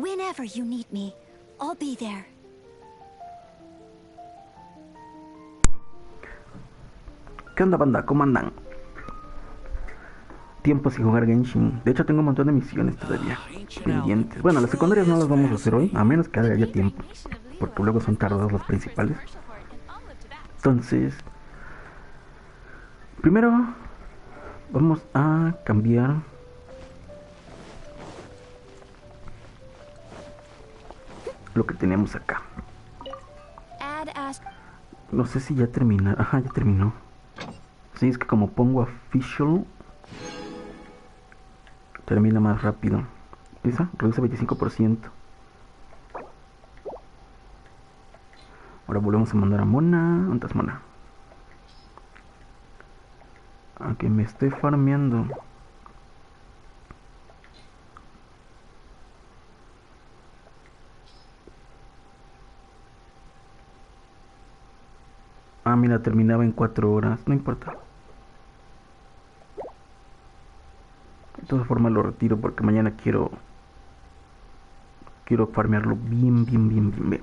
Whenever you need me, I'll be there. ¿Qué onda, banda? ¿Cómo andan? Tiempo sin jugar Genshin. De hecho, tengo un montón de misiones todavía pendientes. Bueno, las secundarias no las vamos a hacer hoy, a menos que haya tiempo, porque luego son tardadas las principales. Entonces, primero vamos a cambiar lo que tenemos acá. No sé si ya termina. Ajá, ya terminó. Sí, es que como pongo official, termina más rápido. Esa reduce 25%. Ahora volvemos a mandar a Mona. ¿Dónde estás, Mona? A que me esté farmeando. Ah, mira, terminaba en 4 horas. No importa. De todas formas lo retiro porque mañana quiero farmearlo bien.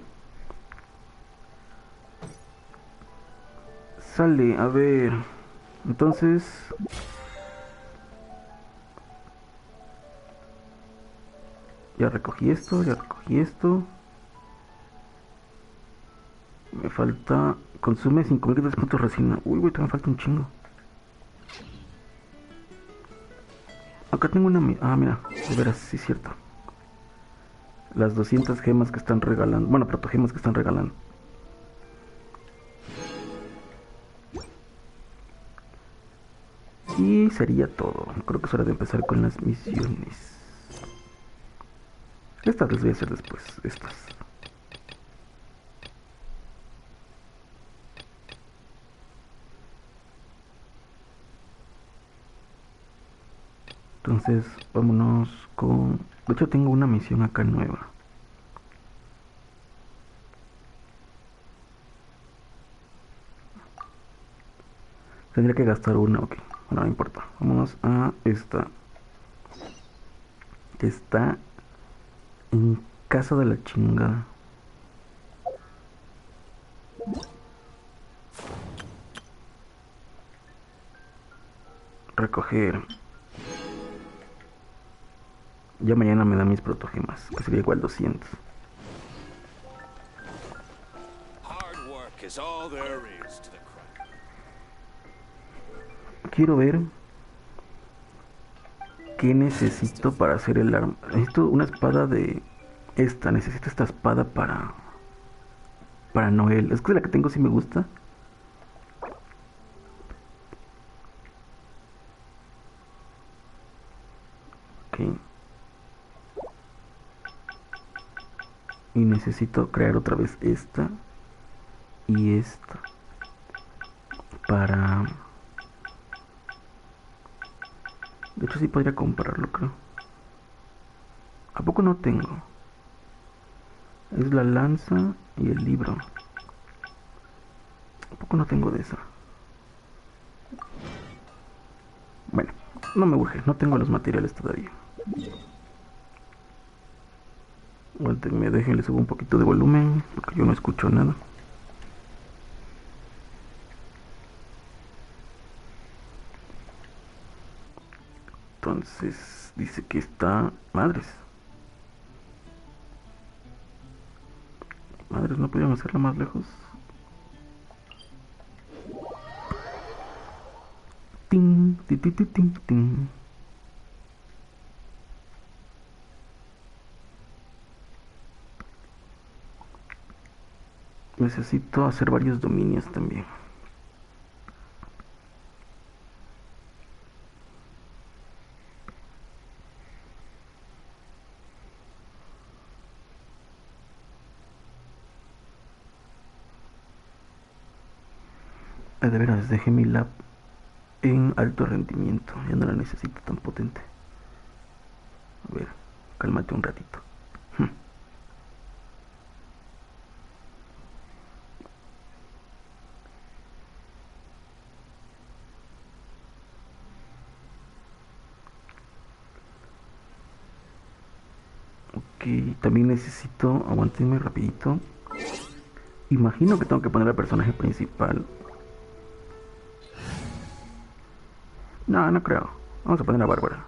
Sale, a ver. Entonces, ya recogí esto. Me falta. Consume 5300 puntos de resina. Uy, güey, todavía me falta un chingo. Acá tengo una. Ah, mira, de veras, sí es cierto. Las 200 gemas que están regalando. Bueno, protogemas que están regalando. Y sería todo. Creo que es hora de empezar con las misiones. Estas las voy a hacer después. Estas. Entonces, vámonos con... De hecho, tengo una misión acá nueva. Tendría que gastar una, ok. Bueno, no importa. Vámonos a esta. Que está en casa de la chingada. Recoger. Ya mañana me dan mis protogemas, que sería igual 200. Quiero ver qué necesito para hacer el arma. Necesito una espada de esta. Necesito esta espada para Noel. Es que la que tengo sí me gusta. Ok. Y necesito crear otra vez esta y esta para... De hecho sí podría comprarlo, creo. ¿A poco no tengo? Es la lanza y el libro. ¿A poco no tengo de esa? Bueno, no me urge, no tengo los materiales todavía. Aguántenme, déjenle subo un poquito de volumen, porque yo no escucho nada. Entonces, dice que está... Madres. Madres, ¿no podíamos hacerla más lejos? Ting, ti, ti, ti, ting, ting. Necesito hacer varios dominios también. De veras, dejé mi lab en alto rendimiento. Ya no la necesito tan potente. A ver, cálmate un ratito. Ok, también necesito... Aguantenme rapidito. Imagino que tengo que poner al personaje principal. No, no creo. Vamos a poner a Bárbara.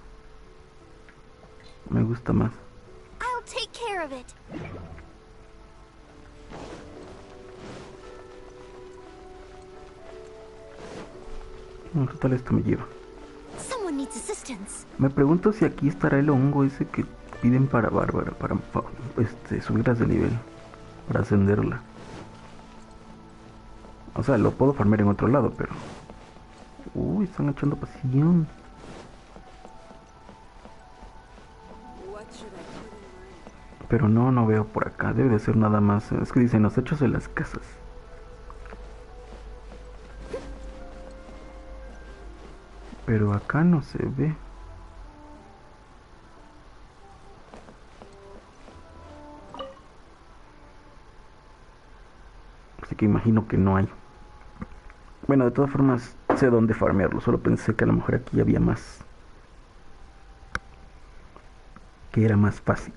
Me gusta más. I'll take care of it. Total, esto me lleva. Someone needs assistance. Me pregunto si aquí estará el hongo ese que piden para Bárbara, para subirlas de nivel, para ascenderla. O sea, lo puedo farmear en otro lado, pero... Uy, están echando pasión. Pero no, no veo por acá. Debe de ser nada más. Es que dicen los hechos de las casas. Pero acá no se ve. Así que imagino que no hay. Bueno, de todas formas, sé dónde farmearlo. Solo pensé que a lo mejor aquí había más. Que era más fácil.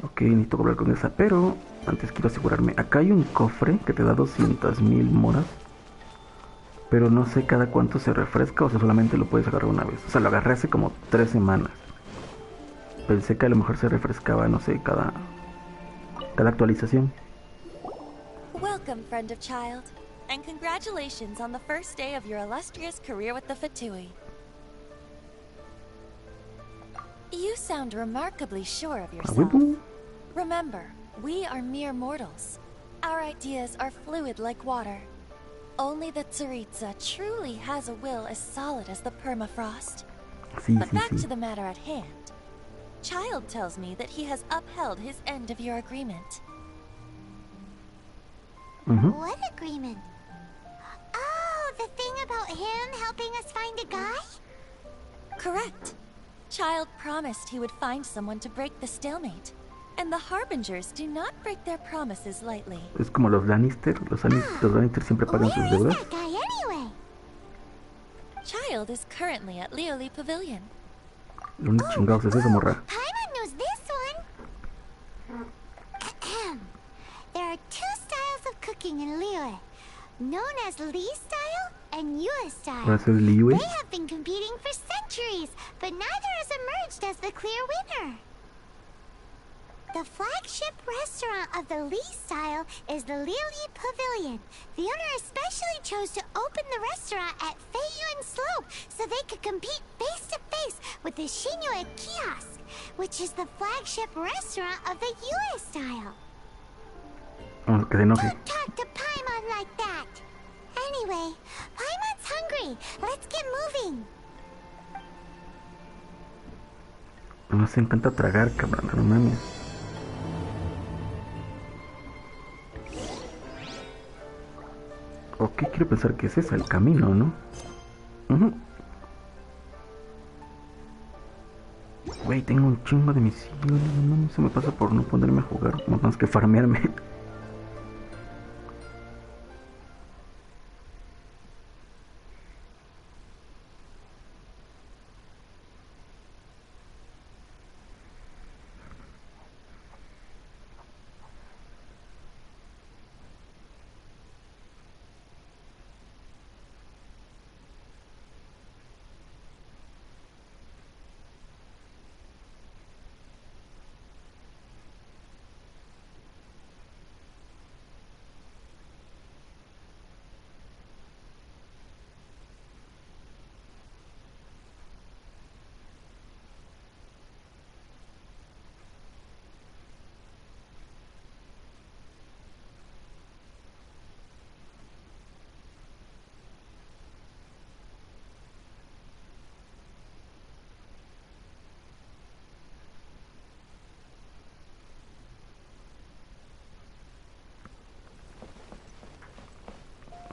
Ok, necesito hablar con esa, pero antes quiero asegurarme. Acá hay un cofre que te da 200.000 moras, pero no sé cada cuánto se refresca o si solamente lo puedes agarrar una vez. O sea, lo agarré hace como 3 semanas. Pensé que a lo mejor se refrescaba, no sé, cada actualización. Welcome, friend of child, and congratulations on the first day of your illustrious career with the Fatui. You sound remarkably sure of yourself. Remember, we are mere mortals. Our ideas are fluid like water. Only the Tsaritsa truly has a will as solid as the permafrost. But back to the matter at hand. Child tells me that he has upheld his end of your agreement. What agreement? Oh, the thing about him helping us find a guy? Correct. Child promised he would find someone to break the stalemate. And the Harbingers do not break their promises lightly. Es como los Lannister. Los Lannister siempre pagan sus deudas. Where is that guy anyway? Child is currently at Lioli Pavilion. Lo único chingados es eso, morra. Paimon knows this one. There are two styles of cooking in Liyue, known as Li style and Yue style. Ahora es Liyue. They have been competing for centuries, but neither has emerged as the clear winner. The flagship restaurant of the Li style is the Lioli Pavilion. The owner especially chose to open the restaurant at Feiyuan Slope so they could compete face to face with the Shinue Kiosk, which is the flagship restaurant of the Yue style. Que se enoje. Don't talk to Paimon like that. Anyway, Paimon's hungry. Let's get moving. Nos encanta tragar, cabrón, no mames. Ok, quiero pensar que es esa, el camino, ¿no? Güey, tengo un chingo de misiones, no se me pasa por no ponerme a jugar, más que farmearme.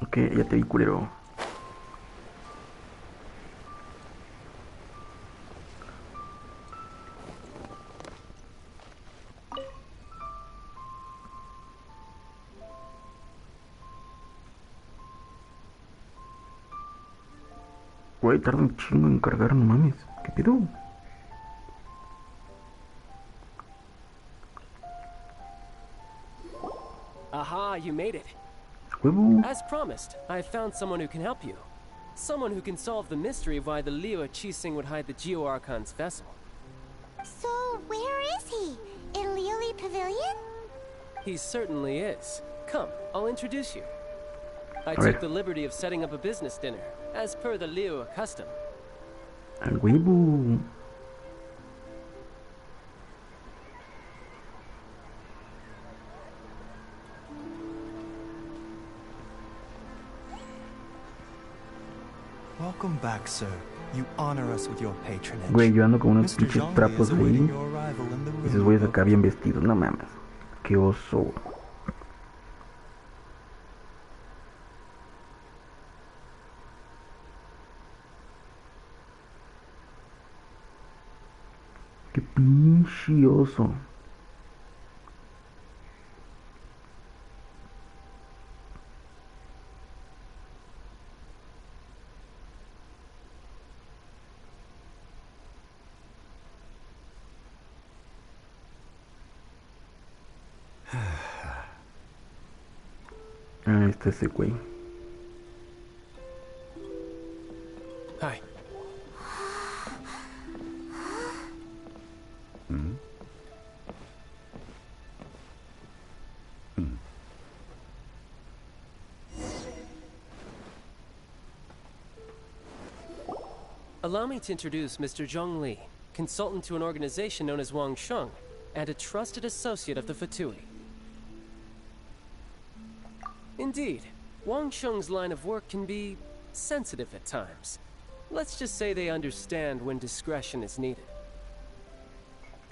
Ok, ya te vi, culero. Güey, tarda un chingo en cargar, no mames. ¿Qué pedo? Aha, you made it. Huevo. As promised, I have found someone who can help you. Someone who can solve the mystery of why the Liu Qixing would hide the Geo Archon's vessel. So, where is he? In Lily Pavilion? He certainly is. Come, I'll introduce you. I took the liberty of setting up a business dinner, as per the Liu custom. Al huevo. Welcome back, sir. You honor us with your patronage. Güey, yo ando con unos Mr. pinches Zhongli trapos is ahí. awaiting your arrival in the Y room esos güeyes acá above. bien vestidos, no mames. Qué oso. Qué pinche oso. Ah, este es ese güey. Hi. Allow me to introduce Mr. Zhongli, consultant to an organization known as Wang Sheng, and a trusted associate of the Fatui. Indeed, Wang Sheng's line of work can be sensitive at times. Let's just say they understand when discretion is needed.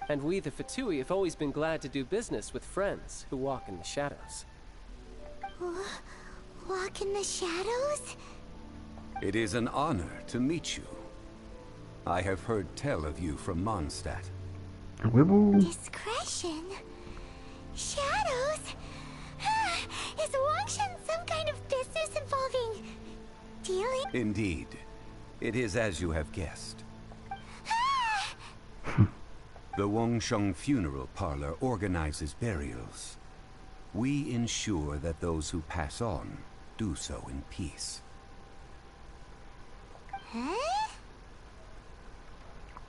And we, the Fatui, have always been glad to do business with friends who walk in the shadows. Walk in the shadows? It is an honor to meet you. I have heard tell of you from Mondstadt. Al huevo. Discretion? Shadows? Is Wangshan some kind of business involving dealing? Indeed. It is as you have guessed. The Wangsheng Funeral Parlor organizes burials. We ensure that those who pass on do so in peace. Huh?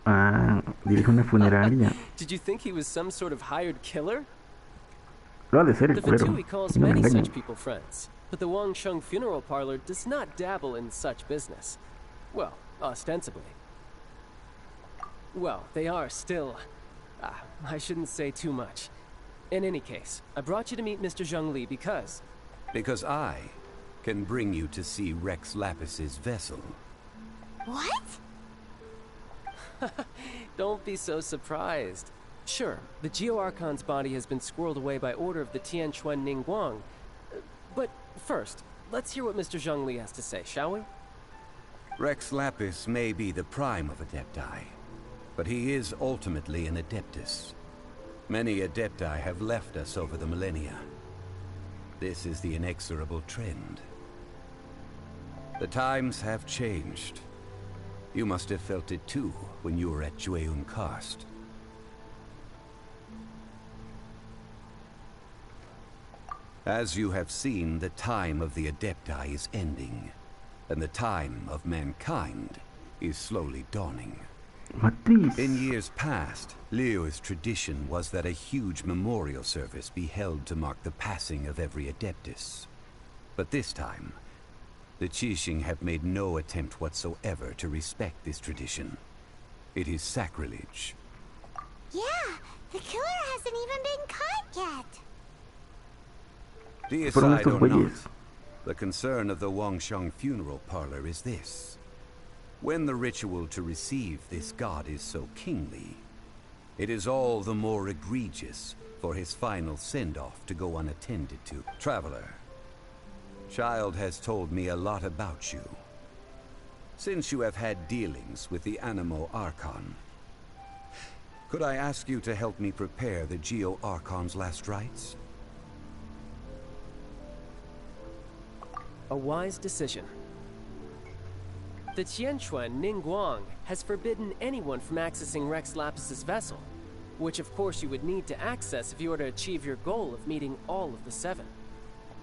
Ah, dirige una funeraria. Did you think he was some sort of hired killer? Lo ha de ser el The culero. Fatui calls No me many engañen. such people friends, but the Wangsheng Funeral Parlor does not dabble in such business. Well, ostensibly. Well, they are still... I shouldn't say too much. In any case, I brought you to meet Mr. Zhongli because... Because I can bring you to see Rex Lapis's vessel. What? Don't be so surprised. Sure, the Geo Archon's body has been squirreled away by order of the Tianquan Ningguang. But first, let's hear what Mr. Zhongli has to say, shall we? Rex Lapis may be the prime of Adepti, but he is ultimately an Adeptus. Many Adepti have left us over the millennia. This is the inexorable trend. The times have changed. You must have felt it too when you were at Jueyun Karst. As you have seen, the time of the Adepti is ending, and the time of mankind is slowly dawning. Matriz. In years past, Liu's tradition was that a huge memorial service be held to mark the passing of every Adeptus. But this time, the Qixing have made no attempt whatsoever to respect this tradition. It is sacrilege. Yeah, the killer hasn't even been caught yet. Fueron Deicide estos or not, güeyes. the concern of the Wangsheng Funeral Parlor is this. When the ritual to receive this god is so kingly, it is all the more egregious for his final send-off to go unattended to. Traveler, Child has told me a lot about you. Since you have had dealings with the Animo Archon, could I ask you to help me prepare the Geo Archon's last rites? A wise decision. The Tianquan Ningguang has forbidden anyone from accessing Rex Lapis's vessel, which of course you would need to access if you were to achieve your goal of meeting all of the 7.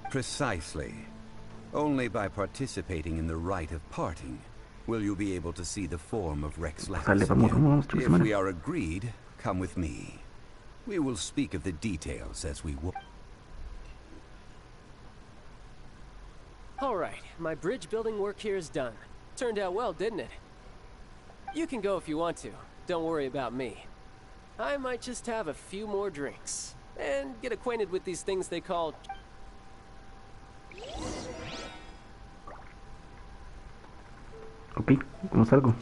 Precisely. Only by participating in the rite of parting will you be able to see the form of Rex Lapis again. If we are agreed, come with me. We will speak of the details as we walk. Alright, my bridge building work here is done. Turned out well, didn't it? You can go if you want to. Don't worry about me. I might just have a few more drinks and get acquainted with these things they call... Ok, ¿cómo salgo?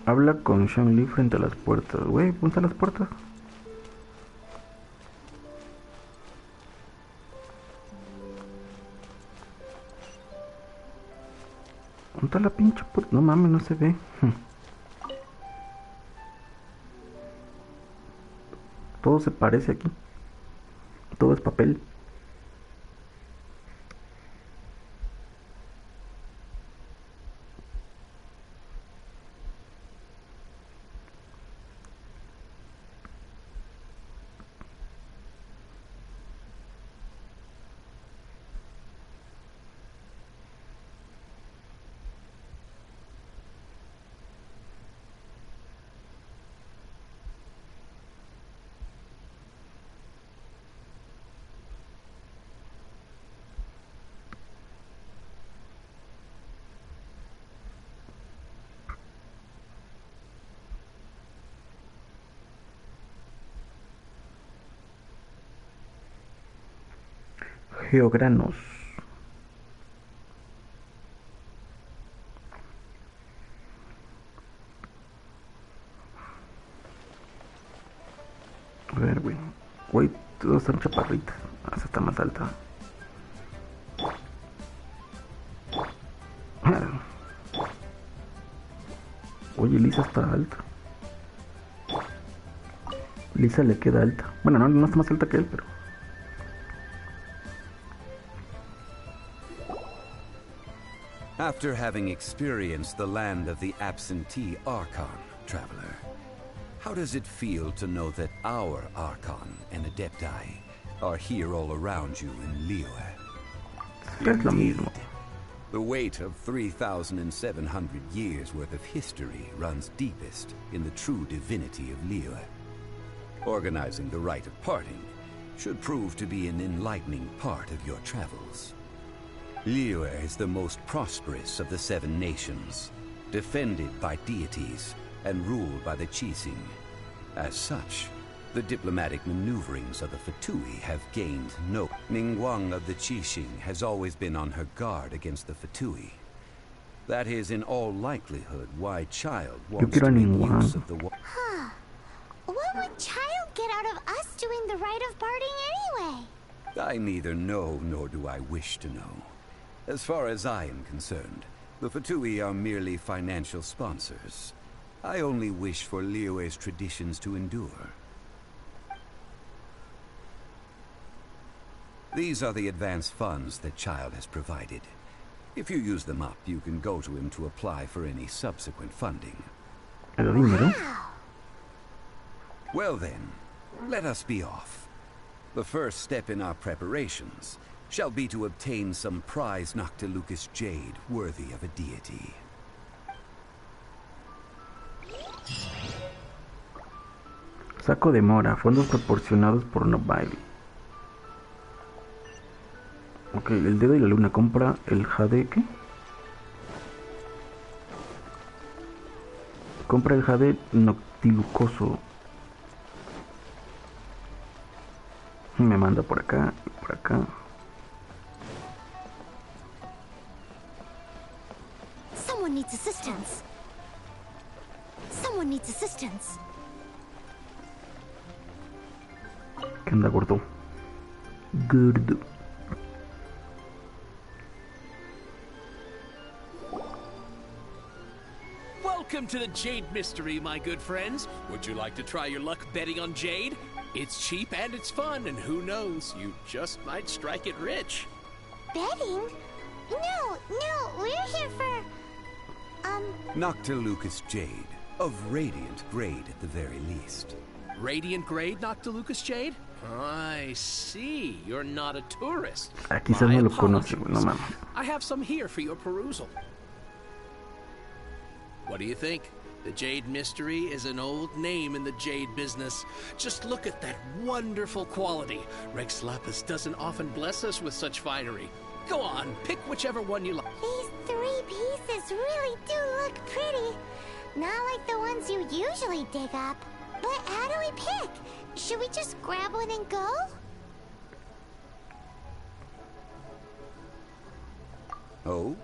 Habla con Shang Li frente a las puertas. Güey, ¿dónde están las puertas? ¿Dónde está la pinche puerta? No mames, no se ve. Todo se parece aquí. Todo es papel. Geogranos. A ver, güey. Güey, todos están chaparritas. Esa está más alta. Oye, Lisa está alta. Lisa le queda alta. Bueno, no está más alta que él, pero... After having experienced the land of the absentee Archon, traveler, how does it feel to know that our Archon and Adepti are here all around you in Liyue? Indeed, the weight of 3,700 years worth of history runs deepest in the true divinity of Liyue. Organizing the rite of parting should prove to be an enlightening part of your travels. Liyue is the most prosperous of the 7 nations, defended by deities and ruled by the Qixing. As such, the diplomatic maneuverings of the Fatui have gained no... Ningguang of the Qixing has always been on her guard against the Fatui. That is in all likelihood why Child wants to make use of the... Huh. What would Child get out of us doing the rite of parting anyway? I neither know nor do I wish to know. As far as I am concerned, the Fatui are merely financial sponsors. I only wish for Liyue's traditions to endure. These are the advance funds that Child has provided. If you use them up, you can go to him to apply for any subsequent funding. Well then, let us be off. The first step in our preparations shall be to obtain some prize Noctilucous jade worthy of a deity. Saco de mora, fondos proporcionados por Nobile. Ok, el dedo y la luna compra el jade, ¿qué? Compra el jade noctilucoso. Me manda por acá y por acá. Someone needs assistance. Someone needs assistance. ¿Qué onda, gordo? Gordo. Welcome to the Jade Mystery, my good friends. Would you like to try your luck betting on Jade? It's cheap and it's fun, and who knows, you just might strike it rich. Betting? No, we're here for... Noctilucous Jade, of radiant grade at the very least. Radiant grade, Noctilucous Jade? I see. You're not a tourist. Quizás no lo conoce, no mames. I have some here for your perusal. What do you think? The Jade Mystery is an old name in the jade business. Just look at that wonderful quality. Rex Lapis doesn't often bless us with such finery. Go on, pick whichever one you like. These 3 pieces really do look pretty. Not like the ones you usually dig up. But how do we pick? Should we just grab one and go? Oh?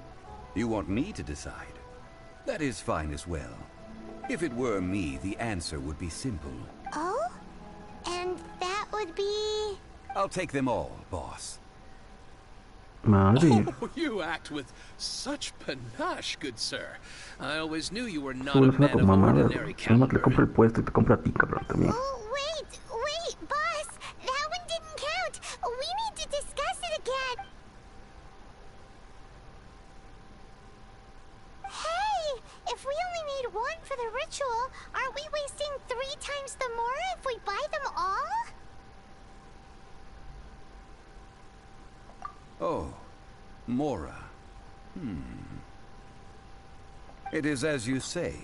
You want me to decide? That is fine as well. If it were me, the answer would be simple. Oh? And that would be... I'll take them all, boss. Madre. Oh, you act with such panache, good sir. I always knew you were not Bueno, a suena man of como mamada. ordinary Además le compra caliber. el puesto y te compra a ti, cabrón, también. Oh, wait, boss! That one didn't count! We need to discuss it again! Hey! If we only need one for the ritual, aren't we wasting 3 times the Mora if we buy them all? Oh, Mora. It is as you say.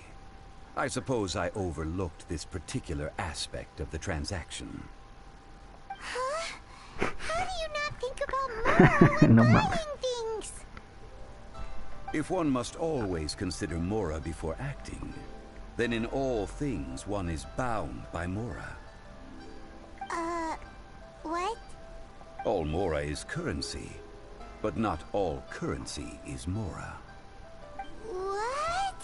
I suppose I overlooked this particular aspect of the transaction. Huh? How do you not think about Mora when No buying mames. things? If one must always consider Mora before acting, then in all things one is bound by Mora. What? All Mora is currency, but not all currency is Mora. What?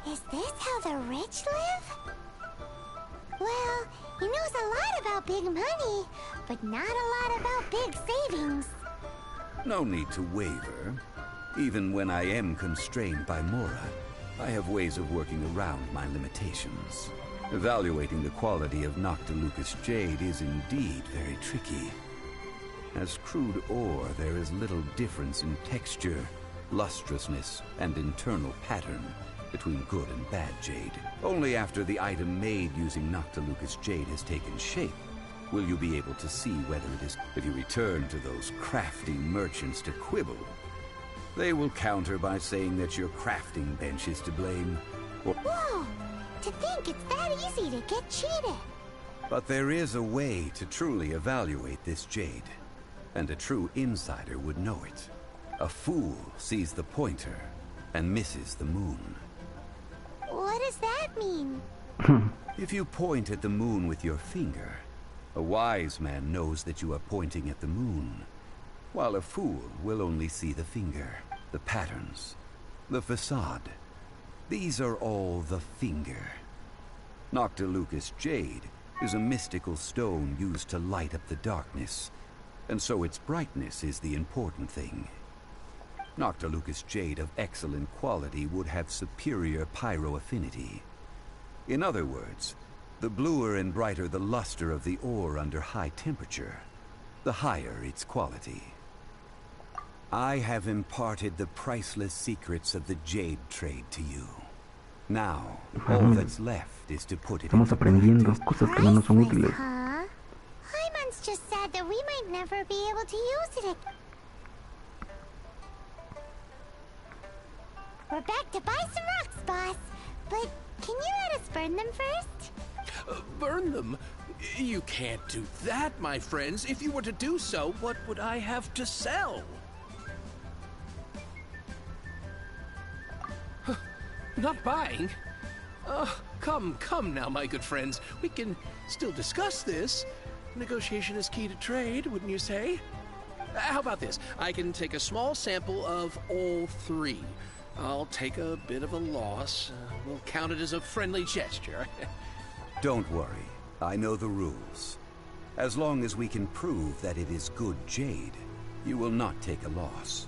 Is this how the rich live? Well, he knows a lot about big money, but not a lot about big savings. No need to waver. Even when I am constrained by Mora, I have ways of working around my limitations. Evaluating the quality of Noctilucous Jade is indeed very tricky. As crude ore, there is little difference in texture, lustrousness, and internal pattern between good and bad jade. Only after the item made using Noctilucous Jade has taken shape will you be able to see whether it is. If you return to those crafty merchants to quibble, they will counter by saying that your crafting bench is to blame. Whoa! To think it's that easy to get cheated. But there is a way to truly evaluate this jade, and a true insider would know it. A fool sees the pointer and misses the moon. What does that mean? If you point at the moon with your finger, a wise man knows that you are pointing at the moon, while a fool will only see the finger, the patterns, the facade. These are all the finger. Noctilucous Jade is a mystical stone used to light up the darkness, and so its brightness is the important thing. Noctilucous Jade of excellent quality would have superior pyro affinity. In other words, the bluer and brighter the luster of the ore under high temperature, the higher its quality. I have imparted the priceless secrets of the jade trade to you. Now, all that's left is to put it Estamos aprendiendo cosas que no nos son útiles. Huh? Hyman's just said that we might never be able to use it again. We're back to buy some rocks, boss. But can you let us burn them first? Burn them? You can't do that, my friends. If you were to do so, what would I have to sell? Not buying? Come now, my good friends. We can still discuss this. Negotiation is key to trade, wouldn't you say? How about this? I can take a small sample of all 3. I'll take a bit of a loss. We'll count it as a friendly gesture. Don't worry, I know the rules. As long as we can prove that it is good jade, you will not take a loss.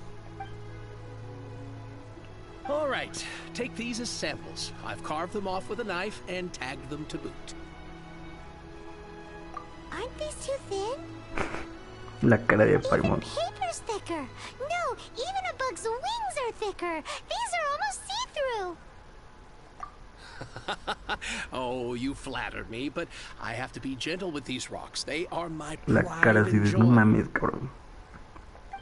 All right, take these as samples. I've carved them off with a knife and tagged them to boot. these too thin? La cara de Even Paimon. paper's thicker. No, even a bug's wings are thicker. These are almost see-through. Oh, you flattered me, but I have to be gentle with these rocks. They are my La pride cara así and de, joy. no mames, cabrón.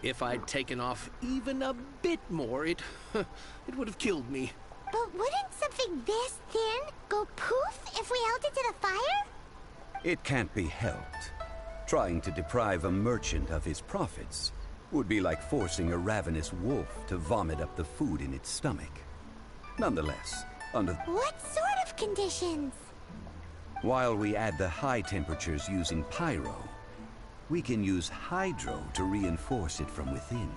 If I'd taken off even a bit more, it would have killed me. But wouldn't something this thin go poof if we held it to the fire? It can't be helped. Trying to deprive a merchant of his profits would be like forcing a ravenous wolf to vomit up the food in its stomach. Nonetheless, What sort of conditions? while we add the high temperatures using pyro, we can use hydro to reinforce it from within.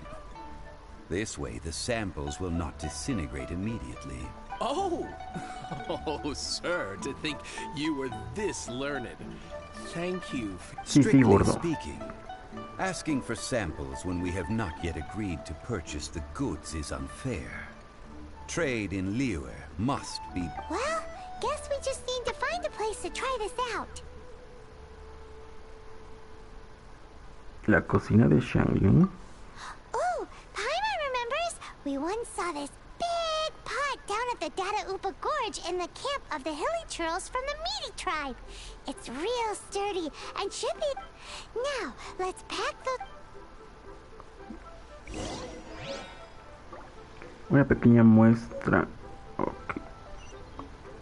This way, the samples will not disintegrate immediately. Oh! Oh, sir, to think you were this learned. Thank you. Sí, Strictly gordo. speaking, asking for samples when we have not yet agreed to purchase the goods is unfair. Trade in Liyue must be... Well, guess we just need to find a place to try this out. La cocina de Xiangling. Oh, Paimon remembers. We once saw this big pot down at the Dada Upa Gorge in the camp of the hilly churls from the Meaty tribe. It's real sturdy and should be... Now, let's pack the... Una pequeña muestra. Ok.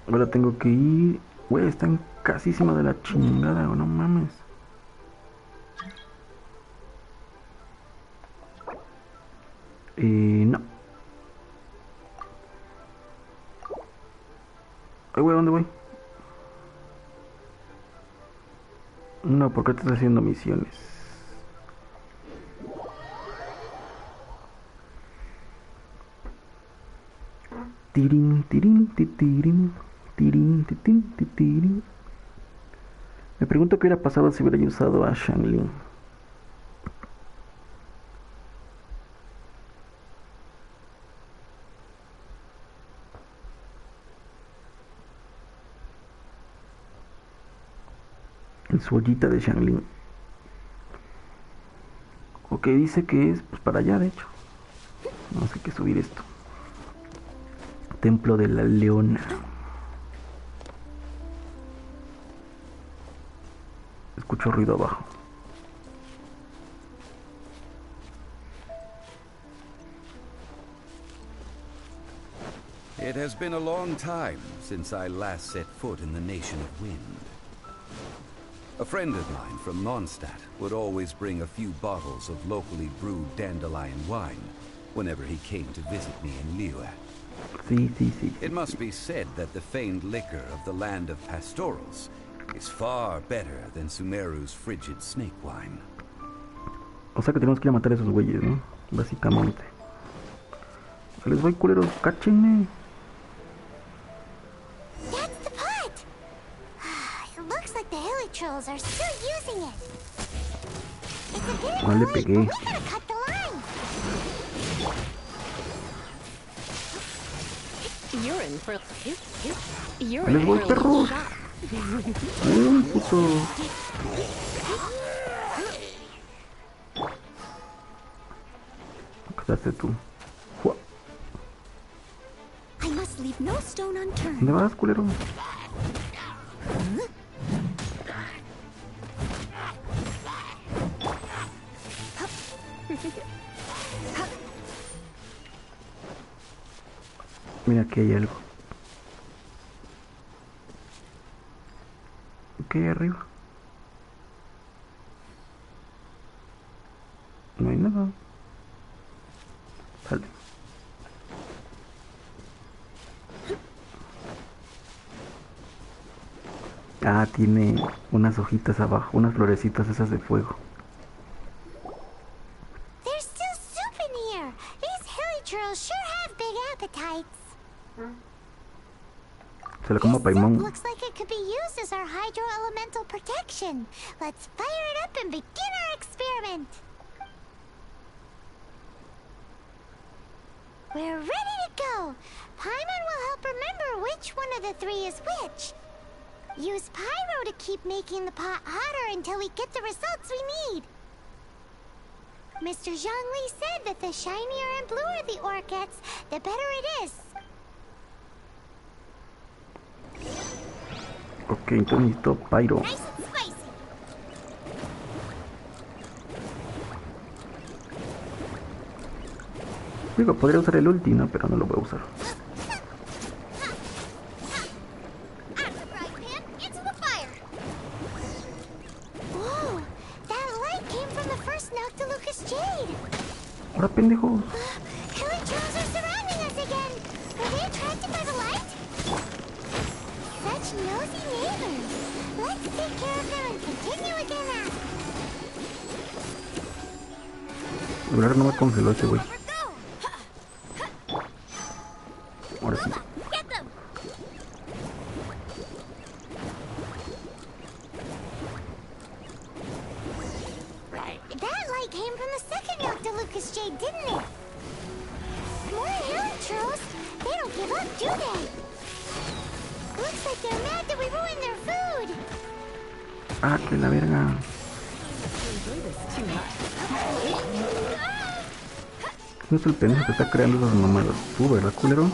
Ahora tengo que ir. Güey, están casísima de la chingada, no mames. No. Ay, güey, ¿dónde voy? No, ¿por qué estás haciendo misiones? Tirín, tirín, tirín, tirín, tirín, tirín. Me pregunto qué hubiera pasado si hubiera usado a Xiangling. En su ollita de Xiangling. Ok, dice que es pues para allá, de hecho. No sé qué subir esto. Templo de la Leona. Escucho ruido abajo. It has been a long time since I last set foot in the Nation of Wind. A friend of mine from Mondstadt would always bring a few bottles of locally brewed dandelion wine whenever he came to visit me in Liyue. Sí, sí, sí. It must be said that the famed liquor of the land of pastorals is far better than Sumeru's frigid snake wine. O sea que tenemos que ir a matar a esos güeyes, ¿no? Básicamente. Se les voy, culeros, cáchenme. That's the pot! It looks like the hilly trolls are still using it. It's a bit No le late, pegué. but we gotta cut the line. You're in for you're Ahí les in voy, for a little perros. shock. Puto. Quedaste tú. Fua. I must leave no stone unturned. ¿Dónde vas, culero? Mira, aquí hay algo. ¿Qué hay arriba? No hay nada. Sale. Ah, tiene unas hojitas abajo, unas florecitas esas de fuego. There's still soup in here. These hilly trolls sure have big appetites. Se la como a This soup Paimon. looks like it could be used as our hydro-elemental protection. Let's fire it up and begin our experiment. We're ready to go. Paimon will help remember which one of the three is which. Use pyro to keep making the pot hotter until we get the results we need. Mr. Zhongli said that the shinier and bluer the ore gets, the better it is. Ok, entonces necesito pyro. Nice and spicy. Digo, podría usar el ulti, ¿no? Pero no lo voy a usar. Out of the frying pan, into the fire. Whoa, that light came from the first Noctilucous Jade. Ahora, pendejos. Killing trolls are surrounding us again. Were they attracted by the light? Such nosy neighbors. Let's take care of them and continue again after. Ahora no me congeló ese güey. Ahora sí. Get them. That light came from the second Noctilucous Jade, didn't it? More hairy trolls. They don't give up, do they? Looks like they're mad that we ruined their food. Ah, que la verga. No es el pendejo que está creando esas mamadas. Tú, ¿verdad, culero?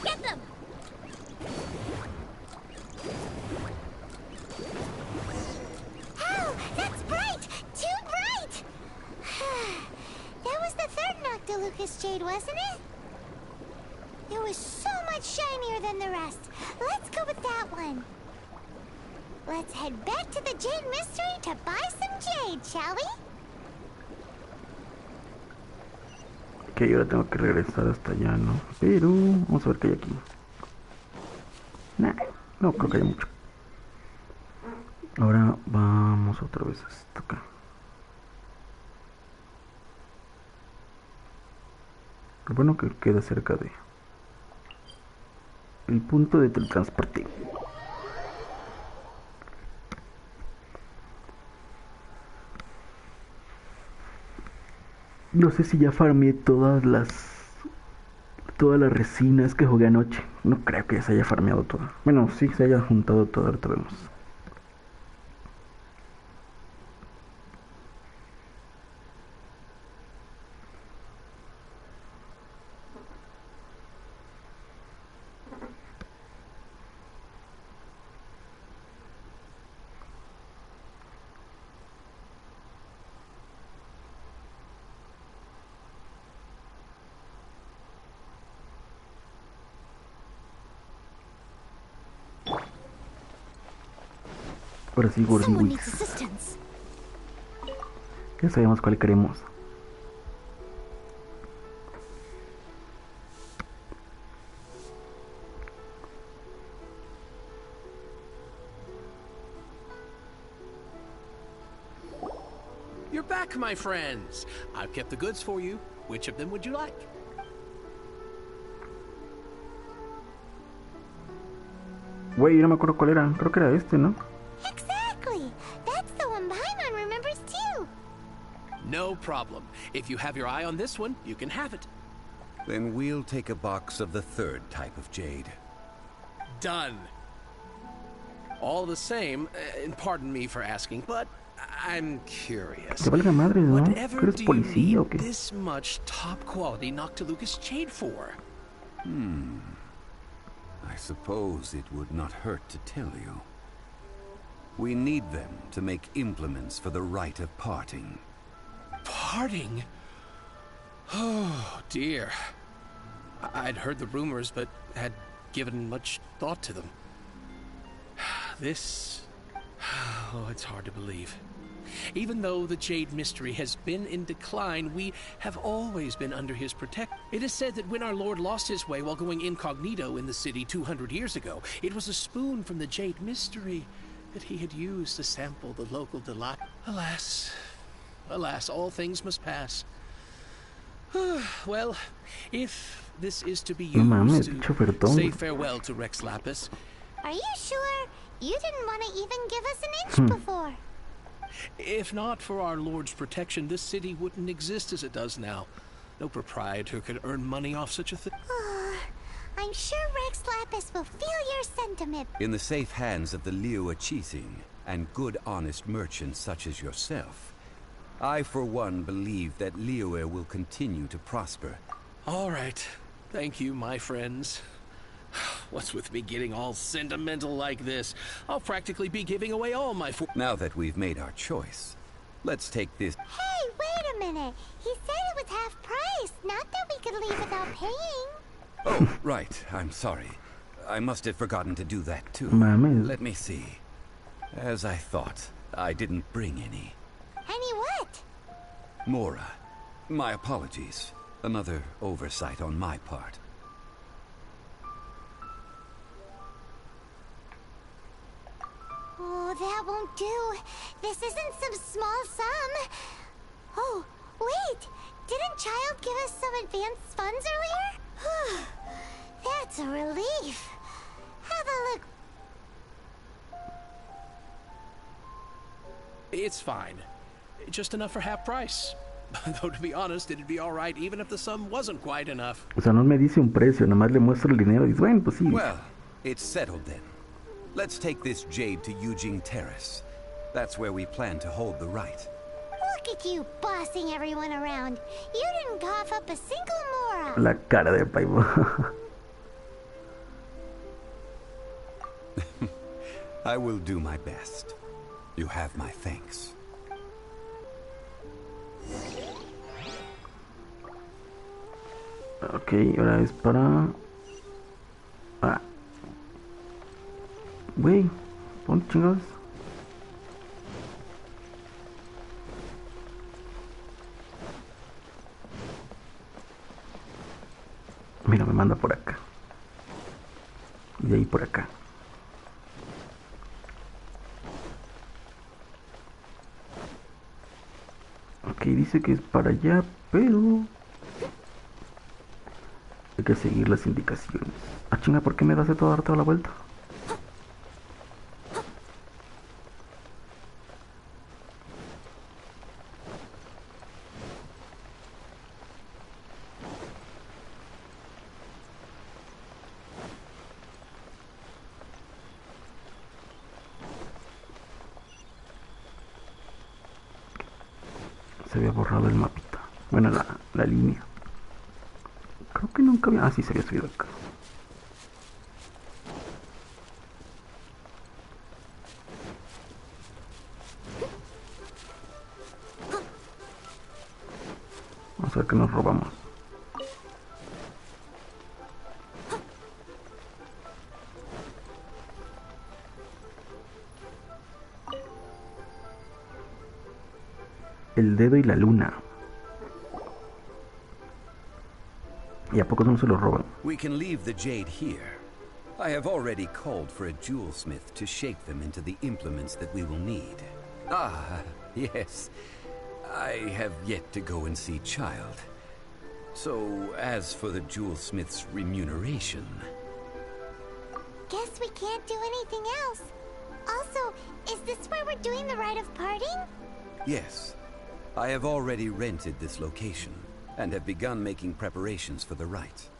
Get them. Oh, that's bright! Too bright! That was the third Noctilucous Jade, wasn't it? It was so much shinier than the rest. Let's go with that one. Let's head back to the Jade Mystery to buy some jade, shall we? Ok, ahora tengo que regresar hasta allá, ¿no? Pero vamos a ver qué hay aquí. Nah, no creo que haya mucho. Ahora vamos otra vez a esto acá. Lo bueno que queda cerca de el punto de teletransporte. No sé si ya farmeé todas las resinas que jugué anoche. No creo que ya se haya farmeado toda. Bueno, sí se haya juntado toda, ahorita vemos. Ahora sí, Gordon Someone Wicks. needs assistance. Ya sabemos cuál queremos. You're back, my friends. I've kept the goods for you. Which of them would you like? Güey, no me acuerdo cuál era. Creo que era este, ¿no? Exactly. That's the one Paimon remembers too. No problem. If you have your eye on this one, you can have it. Then we'll take a box of the third type of jade. Done. All the same, and pardon me for asking, but I'm curious. Te valga madre, ¿no? Whatever ¿Eres do you policía o need qué? this much top-quality Noctilucous jade for? I suppose it would not hurt to tell you. We need them to make implements for the rite of parting. Parting? Oh, dear. I'd heard the rumors, but had given much thought to them. This... Oh, it's hard to believe. Even though the Jade Mystery has been in decline, we have always been under his protection. It is said that when our Lord lost his way while going incognito in the city 200 years ago, it was a spoon from the Jade Mystery that he had used to sample the local delight. Alas, alas, all things must pass. Well, if this is to be used mames, to pinche ofertón, say güey. farewell to Rex Lapis, Are you sure? You didn't want to even give us an inch before. If not for our Lord's protection, this city wouldn't exist as it does now. No proprietor could earn money off such a thing. I'm sure Rex Lapis will feel your sentiment. In the safe hands of the Liyue Qixing and good, honest merchants such as yourself, I, for one, believe that Liyue will continue to prosper. All right. Thank you, my friends. What's with me getting all sentimental like this? I'll practically be giving away all my Now that we've made our choice, let's take this. Hey, wait a minute. He said it was half price, not that we could leave without paying. Oh, right. I'm sorry. I must have forgotten to do that too. Mames. Let me see. As I thought, I didn't bring any. Any what? Mora. My apologies. Another oversight on my part. Oh, that won't do. This isn't some small sum. Oh, wait. Didn't Child give us some advanced funds earlier? That's a relief. Have a look. It's fine. Just enough for half price. Though to be honest, it'd be all right even if the sum wasn't quite enough. O sea, no me dice un precio, nada más le muestro el dinero y dice, bueno, pues sí. Well, it's settled then. Let's take this jade to Yujing Terrace. That's where we plan to hold the rite. Look at you bossing everyone around. You didn't cough up a single mora. La cara de Paibo. I will do my best. You have my thanks. Ok, ahora es para... Ah. Güey, pon chingados. Mira, me manda por acá. Y de ahí por acá. Ok, dice que es para allá, pero... hay que seguir las indicaciones. Ah, chinga, ¿por qué me das de todo dar toda la vuelta? Se había borrado el mapita. Bueno, la línea. Creo que nunca había... Ah, sí, se había subido acá. Vamos a ver qué nos robamos. El dedo y la luna. ¿Y a poco no se lo roban? We can leave the jade here. I have already called for a jewelsmith to shape them into the implements that we will need. Ah, yes. I have yet to go and see Child. So, as for the jewelsmith's remuneration... Guess we can't do anything else. Also, is this where we're doing the rite of parting? Yes. I have already rented this location, and have begun making preparations for the rite.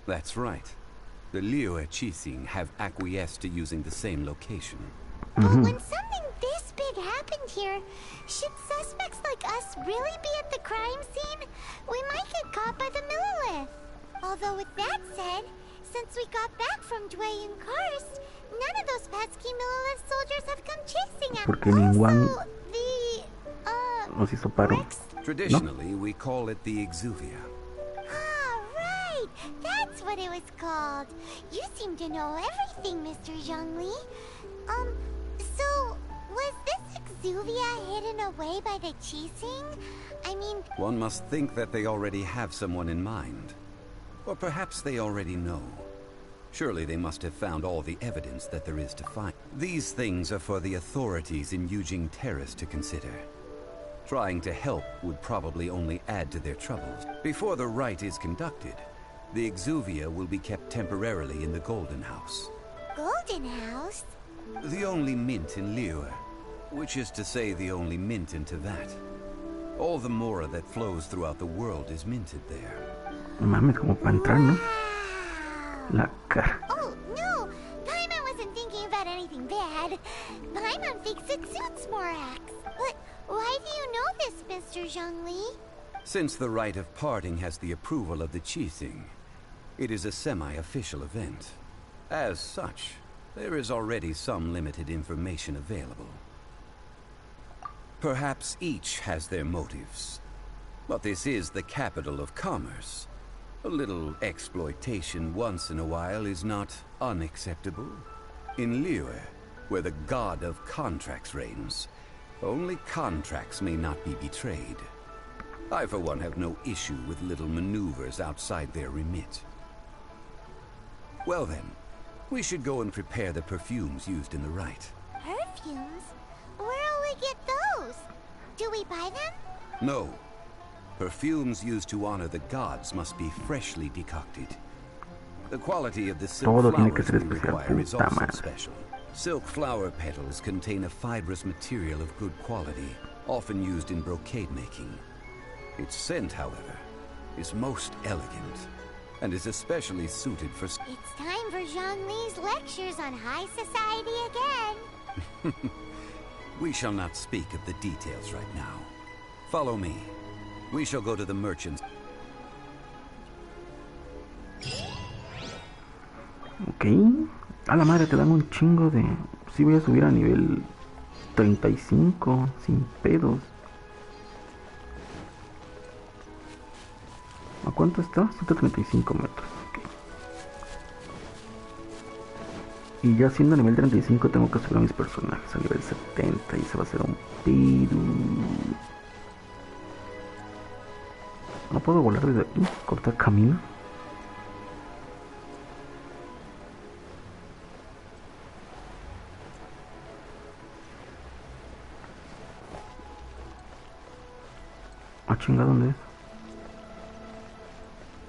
That's right. The Liyue Qixing have acquiesced to using the same location. But when something this big happened here, should suspects like us really be at the crime scene? We might get caught by the Millilith. Although with that said, since we got back from Dwayne Karst, none of those pesky Millilith soldiers have come chasing us. Porque ningún Also, nos hizo paro. Rex? Traditionally, we call it the Exuvia. Ah, right! That's what it was called. You seem to know everything, Mr. Zhongli. So, was this Exuvia hidden away by the Qixing? I mean... One must think that they already have someone in mind. Or perhaps they already know. Surely they must have found all the evidence that there is to find. These things are for the authorities in Yujing Terrace to consider. Trying to help would probably only add to their troubles. Before the rite is conducted, the Exuvia will be kept temporarily in the Golden House. Golden House? The only mint in Liyue, which is to say the only mint in Teyvat. All the mora that flows throughout the world is minted there. No mames, como para entrar, ¿no? La cara. Oh, no! Paimon wasn't thinking about anything bad. Paimon thinks it suits Morax. But why do you know this, Mr. Zhongli? Since the rite of parting has the approval of the Qixing, it is a semi-official event. As such, there is already some limited information available. Perhaps each has their motives. But this is the capital of commerce. A little exploitation once in a while is not unacceptable. In Liyue, where the god of contracts reigns, only contracts may not be betrayed. I, for one, have no issue with little maneuvers outside their remit. Well then, we should go and prepare the perfumes used in the rite. Perfumes? Where'll we get those? Do we buy them? No. Perfumes used to honor the gods must be freshly decocted. The quality of the silk flowers we require is also special. Silk flower petals contain a fibrous material of good quality, often used in brocade making. Its scent, however, is most elegant, and is especially suited for... It's time for Zhongli's lectures on high society again. We shall not speak of the details right now. Follow me. We shall go to the merchants. Ok. A la madre, te dan un chingo de... Sí, voy a subir a nivel 35, sin pedos. ¿A cuánto está? 135 metros. Okay. Y ya siendo nivel 35 tengo que subir a mis personajes a nivel 70 y se va a hacer un piru. ¿No puedo volar desde aquí? ¿Cortar camino? Ah, chinga, ¿dónde es?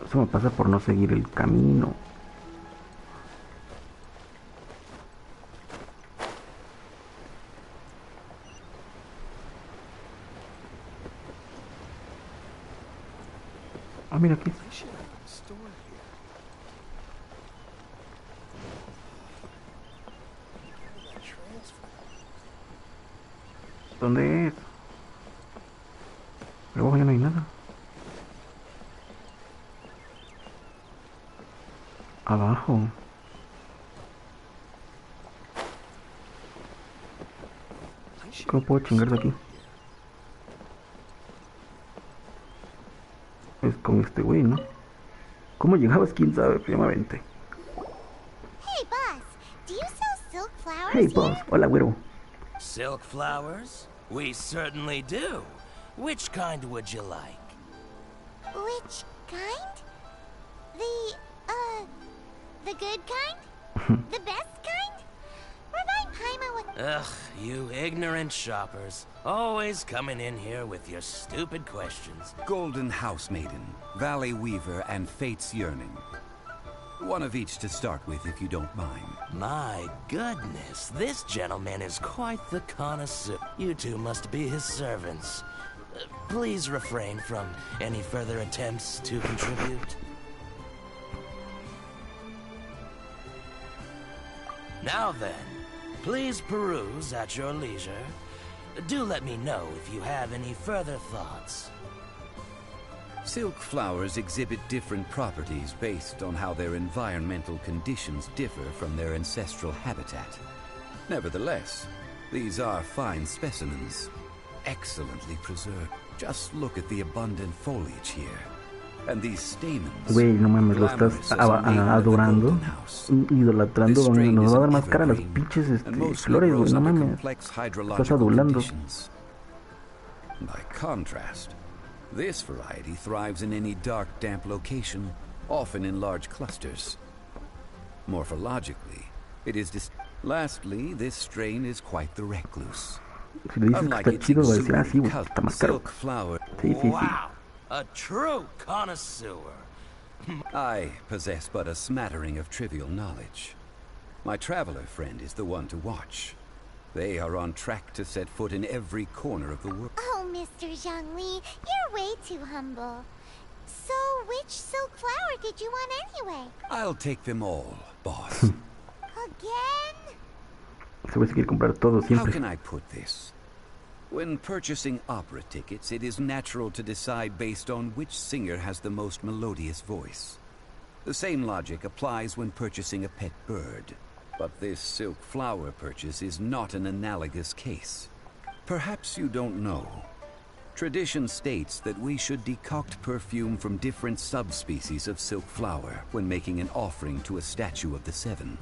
Eso me pasa por no seguir el camino. Ah, mira aquí. ¿Dónde es? Pero abajo ya no hay nada. Abajo. ¿Cómo puedo chingar de aquí? Es con este güey, ¿no? ¿Cómo llegabas? ¿Quién sabe? Primamente. Hey, boss. Do you sell silk flowers Hey, here? boss. Hola, güero. Silk flowers? We certainly do. Which kind would you like? Which kind? The good kind? The best kind? Provide Paimon with... Ugh, you ignorant shoppers. Always coming in here with your stupid questions. Golden House Maiden, Valley Weaver, and Fate's Yearning. One of each to start with, if you don't mind. My goodness, this gentleman is quite the connoisseur. You two must be his servants. Please refrain from any further attempts to contribute. Now then, please peruse at your leisure. Do let me know if you have any further thoughts. Silk flowers exhibit different properties based on how their environmental conditions differ from their ancestral habitat. Nevertheless, these are fine specimens, excellently preserved. Just look at the abundant foliage here. And these stamens. Güey, no mames, lo estás adorando, idolatrando, nos va a dar más cara a las pinches flores, güey, no mames. Estás adulando. By contrast, this variety thrives in any dark, damp location, often in large clusters. Morphologically, it is Lastly, this strain is quite the recluse. Si le dices que está chido, va a decir, ah, sí, güey, está más caro. Sí, sí, sí. Wow, a true connoisseur. I possess but a smattering of trivial knowledge. My traveler friend is the one to watch. They are on track to set foot in every corner of the world. Oh, Mr. Zhongli, you're way too humble. So, which silk flower did you want anyway? I'll take them all, boss. Again? Se voy a seguir comprar todo How siempre. can I put this? When purchasing opera tickets, it is natural to decide based on which singer has the most melodious voice. The same logic applies when purchasing a pet bird. But this silk flower purchase is not an analogous case. Perhaps you don't know. Tradition states that we should decoct perfume from different subspecies of silk flower when making an offering to a statue of the Seven.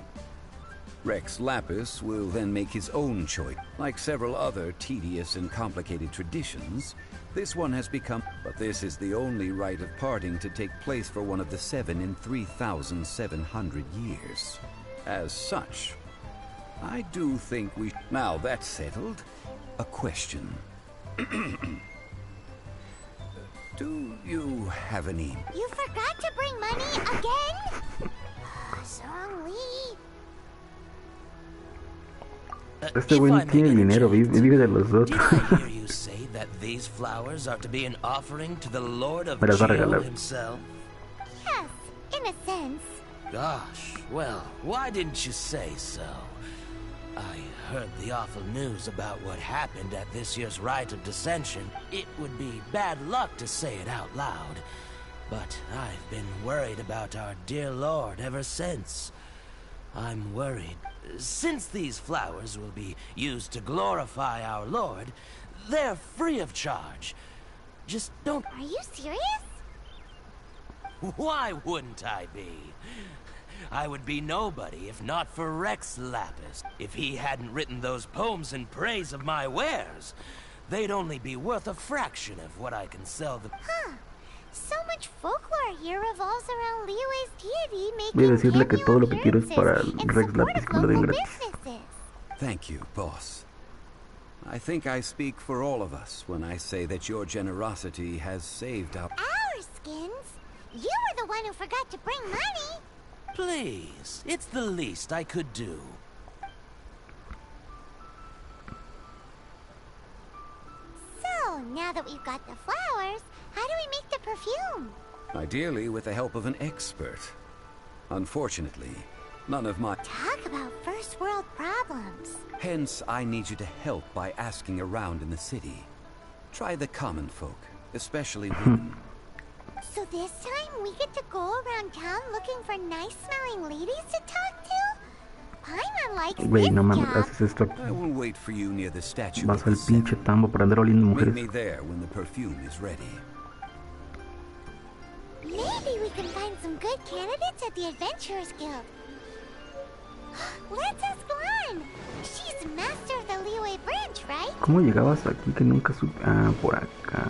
Rex Lapis will then make his own choice. Like several other tedious and complicated traditions, this one has become... But this is the only rite of parting to take place for one of the Seven in 3,700 years. As such, I do think we... Now that's settled, a question. Do you have any... You forgot to bring money again? Zhongli. Este güey tiene dinero, vive de los Did otros. I hear you say that these flowers are to be an offering to the Lord of Me las va a Geo regalar. Yes, himself? in a sense. Gosh, well, why didn't you say so? I heard the awful news about what happened at this year's Rite of Dissension. It would be bad luck to say it out loud, but I've been worried about our dear Lord ever since. I'm worried. Since these flowers will be used to glorify our Lord, they're free of charge. Just don't... Are you serious? Why wouldn't I be? I would be nobody if not for Rex Lapis. If he hadn't written those poems in praise of my wares, they'd only be worth a fraction of what I can sell them. Huh. So much folklore here revolves around Liyue's deity Voy a making decirle que todo lo que quiero es para el in Rex support Lapis of que me lo den local gratis. businesses. Thank you, boss. I think I speak for all of us when I say that your generosity has saved our... Our skins? You were the one who forgot to bring money. Please, it's the least I could do. So, now that we've got the flowers, how do we make the perfume? Ideally with the help of an expert. Unfortunately, none of my... Talk about first world problems. Hence, I need you to help by asking around in the city. Try the common folk, especially women. So this time we get to go around town looking for nice-smelling ladies to talk to? Paimon likes Güey, no this mames, job. haces esto. I will wait for you near the statue Vas of al the Seven. pinche tambo por andar oliendo Meet mujeres. me there when the perfume is ready. Maybe we can find some good candidates at the Adventurers Guild. Let's ask Lan. She's master of the Liyue branch, right? ¿Cómo llegabas aquí que nunca supe? Ah, por acá.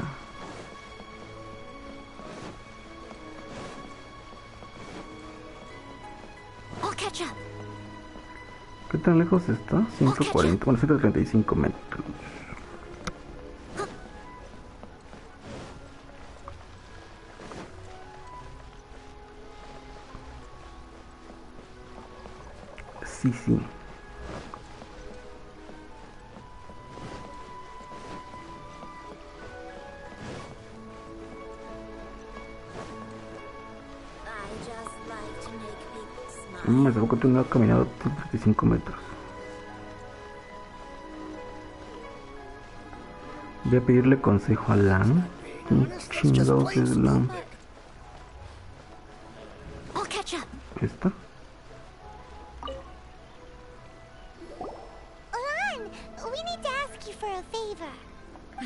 I'll catch up. ¿Qué tan lejos está? 140, bueno, 135 metros. Sí, sí. Hace poco tengo caminado 35 metros. Voy a pedirle consejo a Lan. ¿Quién chingados es Lan? I'll catch up. ¿Esta? Lan, we need to ask you for a favor.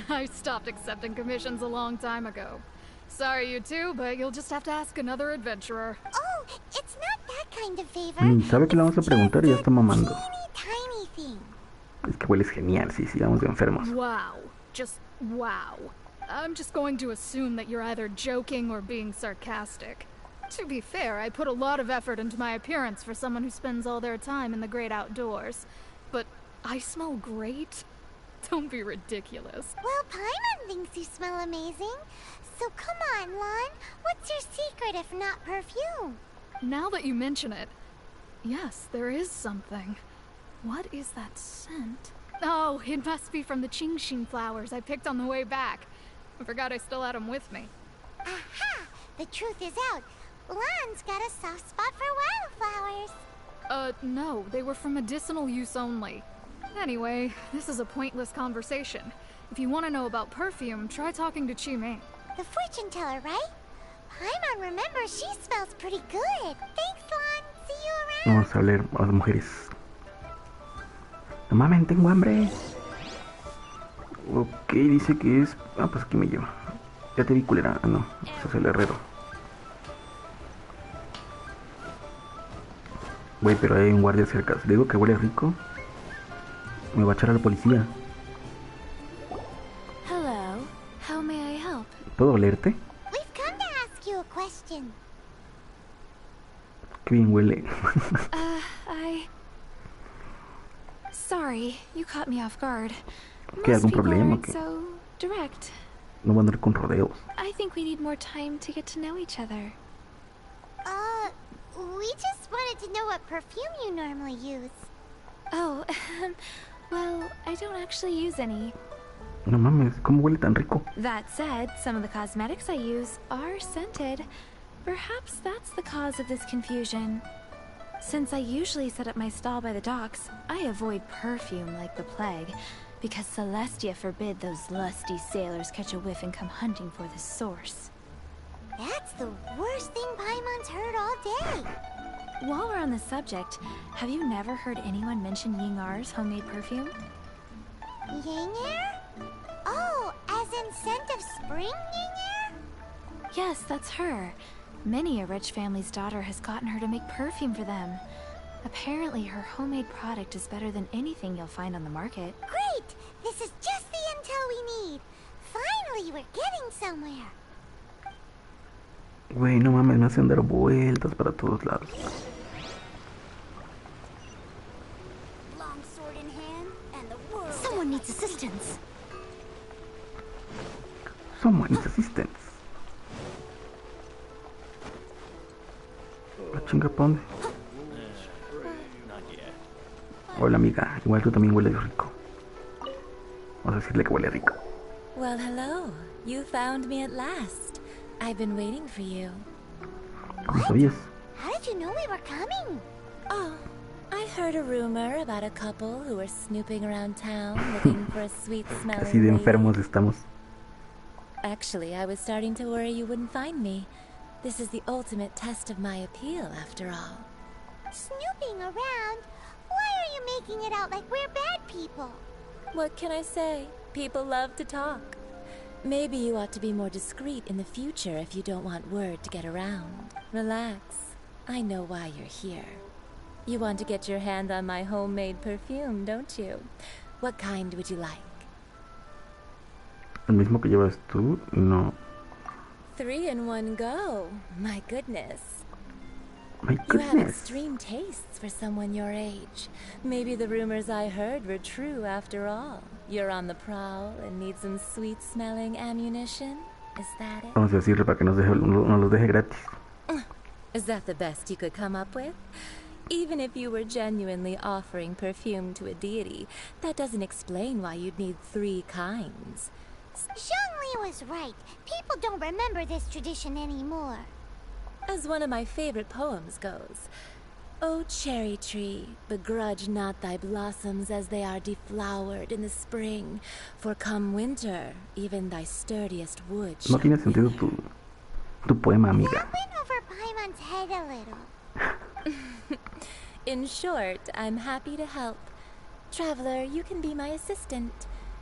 I stopped accepting commissions a long time ago. Sorry, you two, but you'll just have to ask another adventurer. Oh, it's not that kind of favor. Ni sabe que le vamos a preguntar y ya está mamando. Tiny thing. Es que hueles genial, sí, sí, vamos de enfermos. Wow. Just wow. I'm just going to assume that you're either joking or being sarcastic. To be fair, I put a lot of effort into my appearance for someone who spends all their time in the great outdoors. But I smell great? Don't be ridiculous. Well, Paimon thinks you smell amazing. So come on, Lan. What's your secret if not perfume? Now that you mention it, Yes, there is something. What is that scent? Oh, it must be from the Genshin flowers I picked on the way back. I forgot I still had them with me. Aha! The truth is out. Lan's got a soft spot for wildflowers. No, they were for medicinal use only. Anyway, this is a pointless conversation. If you want to know about perfume, try talking to Chi-Ming. The fortune teller, right? Paimon remembers she smells pretty good. Thanks, Lan. See you around. Vamos a leer a las mujeres. No mames, tengo hambre. Ok, dice que es... Ah, pues aquí me lleva. Ya te vi, culera. Ah, no, ese es el herrero. Güey, pero hay un guardia cerca. Si le digo que huele rico, me va a echar a la policía. Hello. How may I help? ¿Puedo olerte? We've come to ask you a question. Qué bien huele. Sorry, you caught me off guard. ¿Qué, algún Most people problema? aren't ¿Qué? so direct. No voy a andar con rodeos. I think we need more time to get to know each other. We just wanted to know what perfume you normally use. Oh, well, I don't actually use any. No mames, ¿cómo huele tan rico? That said, some of the cosmetics I use are scented. Perhaps that's the cause of this confusion. Since I usually set up my stall by the docks, I avoid perfume like the plague, because Celestia forbid those lusty sailors catch a whiff and come hunting for the source. That's the worst thing Paimon's heard all day. While we're on the subject, have you never heard anyone mention Yingar's homemade perfume? Yingar? Oh, as in scent of spring, Yingar? Yes, that's her. Many a rich family's daughter has gotten her to make perfume for them. Apparently, her homemade product is better than anything you'll find on the market. Great! This is just the intel we need. Finally, we're getting somewhere. Güey, no mames, me hacen dar vueltas para todos lados. Long sword in hand, and the world. Someone needs assistance. Someone needs assistance. La chinga, ¿pa' dónde? Hola, amiga. Igual tú también hueles rico. Vamos a decirle que huele rico. Well, hello. You found me at last. I've been waiting for you. ¿Cómo sabías? How did you know we were coming? Oh, I heard a rumor about a couple who were snooping around town looking for a sweet-smelling Así de lady. enfermos estamos. Actually, I was starting to worry you wouldn't find me. This is the ultimate test of my appeal, after all. Snooping around? Why are you making it out like we're bad people? What can I say? People love to talk. Maybe you ought to be more discreet in the future if you don't want word to get around. Relax. I know why you're here. You want to get your hand on my homemade perfume, don't you? What kind would you like? El mismo que llevas tú, no. 3 in one go. My goodness. My You have goodness. extreme tastes for someone your age. Maybe the rumors I heard were true after all. You're on the prowl and need some sweet-smelling ammunition? Is that it? Vamos a decirle para que nos los deje gratis. Is that the best you could come up with? Even if you were genuinely offering perfume to a deity, that doesn't explain why you'd need 3 kinds. Zhongli was right. People don't remember this tradition anymore. As one of my favorite poems goes, O cherry tree, begrudge not thy blossoms as they are deflowered in the spring, for come winter, even thy sturdiest wood No shall tiene sentido tu poema, amiga. That went over Paimon's head a little. In short, I'm happy to help. Traveler, you can be my assistant,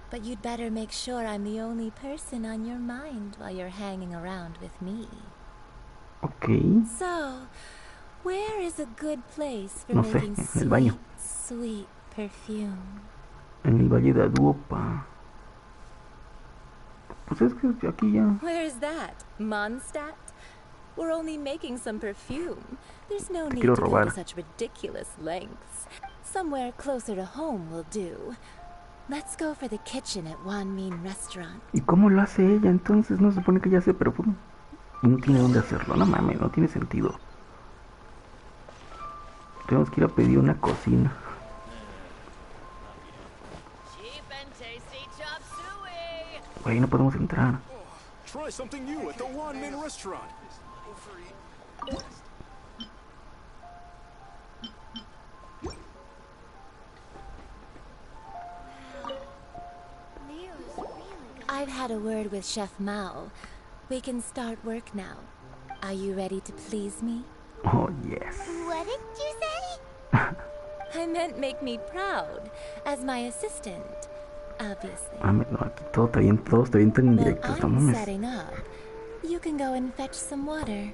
but you'd better make sure I'm the only person on your mind while you're hanging around with me. Ok. So, where is a good place for No sé, making en el baño. sweet perfume? En el Valle de Aduopa. Pues es que aquí ya. Where's that? Mondstadt? We're only making some perfume. There's no need quiero to go robar. to such ridiculous lengths. Somewhere closer to home will do. Let's go for the kitchen at Wan Min Restaurant. ¿Y cómo lo hace ella? Entonces no se supone que ya hace perfume. No tiene dónde hacerlo. No mames, no tiene sentido. Tenemos que ir a pedir una cocina. Güey, no podemos entrar. Try something new at the Wanmin restaurant. I've had a word with Chef Mao. We can start work now. Are you ready to please me? Oh, yes. What did you say? I meant make me proud, as my assistant, obviously. No, aquí todo está bien, todos te avientan en directo, While I'm setting up, you can go and fetch some water.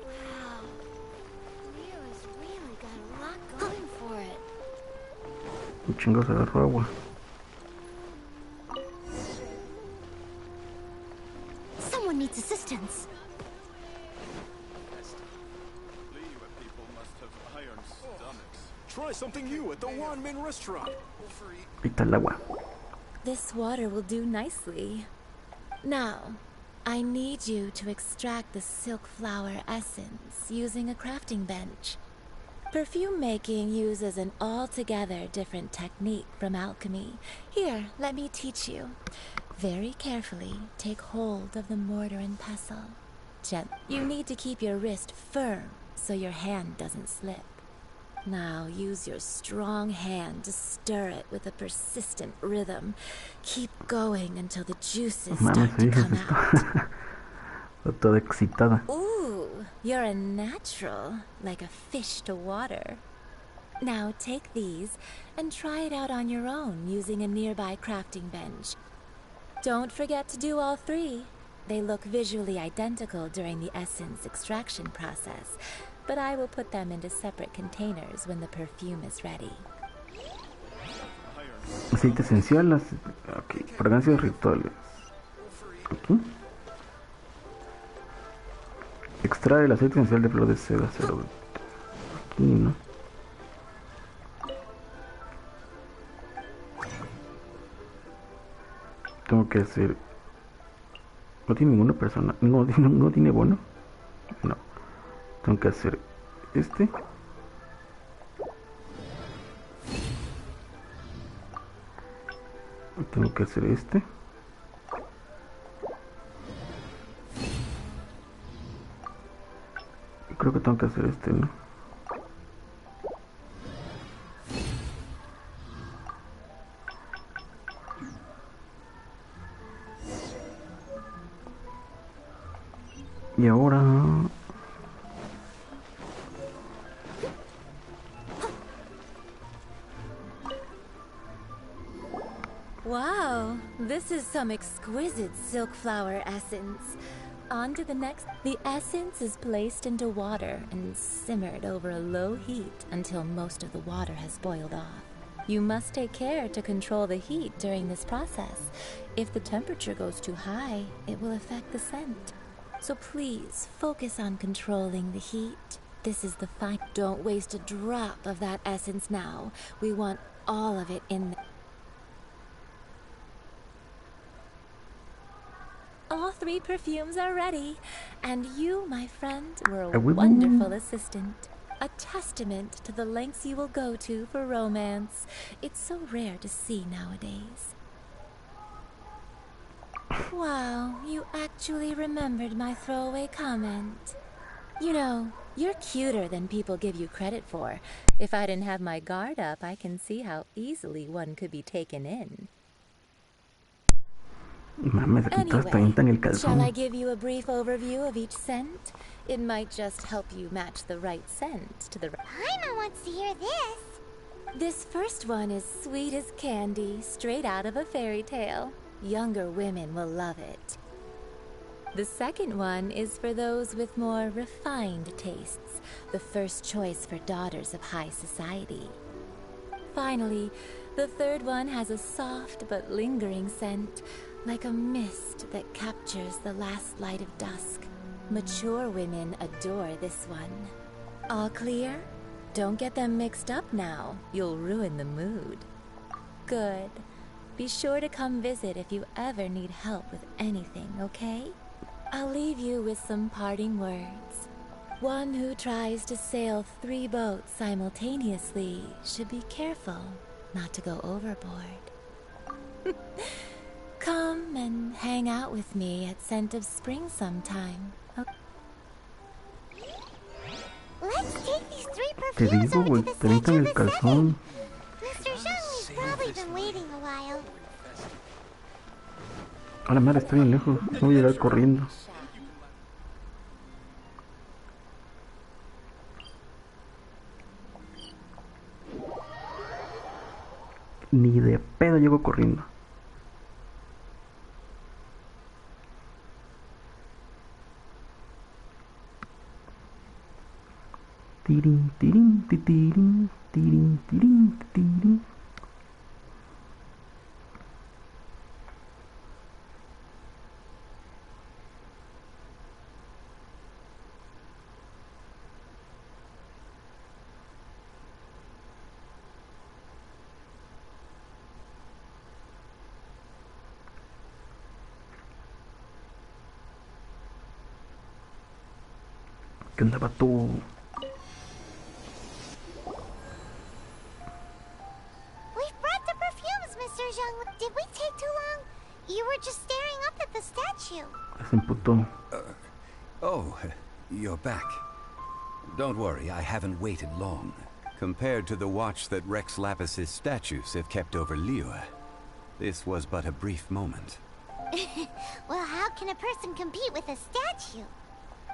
Wow. Leo's really got a lot going for it. Un chingo se agarró agua. Someone needs assistance. Try something new at the Wanmin restaurant. Ahí está el agua. This water will do nicely. Now, I need you to extract the silk flower essence using a crafting bench. Perfume making uses an altogether different technique from alchemy. Here, let me teach you. Very carefully, take hold of the mortar and pestle. You need to keep your wrist firm so your hand doesn't slip. Now use your strong hand to stir it with a persistent rhythm. Keep going until the juices start to come out. Toda excitada. Ooh, you're a natural, like a fish to water. Now take these and try it out on your own using a nearby crafting bench. Don't forget to do all three. They look visually identical during the essence extraction process, but I will put them into separate containers when the perfume is ready. Aceite esencial, ok, fragancias rituales. Aquí. Extrae el aceite esencial de flor de seda, 0. Aquí, ¿no? Tengo que hacer... No tiene ninguna persona. No tiene bono. No. Tengo que hacer este. Tengo que hacer este. Creo que tengo que hacer este, ¿no? Y ahora... Wow, this is some exquisite silk flower essence. On to the next. The essence is placed into water and simmered over a low heat until most of the water has boiled off. You must take care to control the heat during this process. If the temperature goes too high, it will affect the scent. So please focus on controlling the heat. This is the fine. Don't waste a drop of that essence now. We want all of it in there. All three perfumes are ready, and you, my friend, were a wonderful assistant. A testament to the lengths you will go to for romance. It's so rare to see nowadays. Wow, you actually remembered my throwaway comment. You know, you're cuter than people give you credit for. If I didn't have my guard up, I can see how easily one could be taken in. Anyway, shall I give you a brief overview of each scent? It might just help you match the right scent to the... Paimon wants to hear this. This first one is sweet as candy, straight out of a fairy tale. Younger women will love it. The second one is for those with more refined tastes, the first choice for daughters of high society. Finally, the third one has a soft but lingering scent, like a mist that captures the last light of dusk. Mature women adore this one. All clear? Don't get them mixed up now. You'll ruin the mood. Good. Be sure to come visit if you ever need help with anything, okay? I'll leave you with some parting words. One who tries to sail 3 boats simultaneously should be careful not to go overboard. Come and hang out with me at Scent of Spring sometime. Okay? Let's take these 3 Te perfumes digo, over güey, to the te avientan Statue el of the calzón. Seven. Mr. Zheng's probably been waiting a while. A la madre, estoy bien lejos. No voy a llegar corriendo. Ni de pedo llego corriendo. Tirin, tirin, tirin, tirin, tirin, tirin. ¿Qué onda, vato? We've brought the perfumes, Mr. Zheng. Did we take too long? You were just staring up at the statue. Se emputó. Oh, you're back. Don't worry, I haven't waited long. Compared to the watch that Rex Lapis's statues have kept over Liyue, this was but a brief moment. Well, how can a person compete with a statue?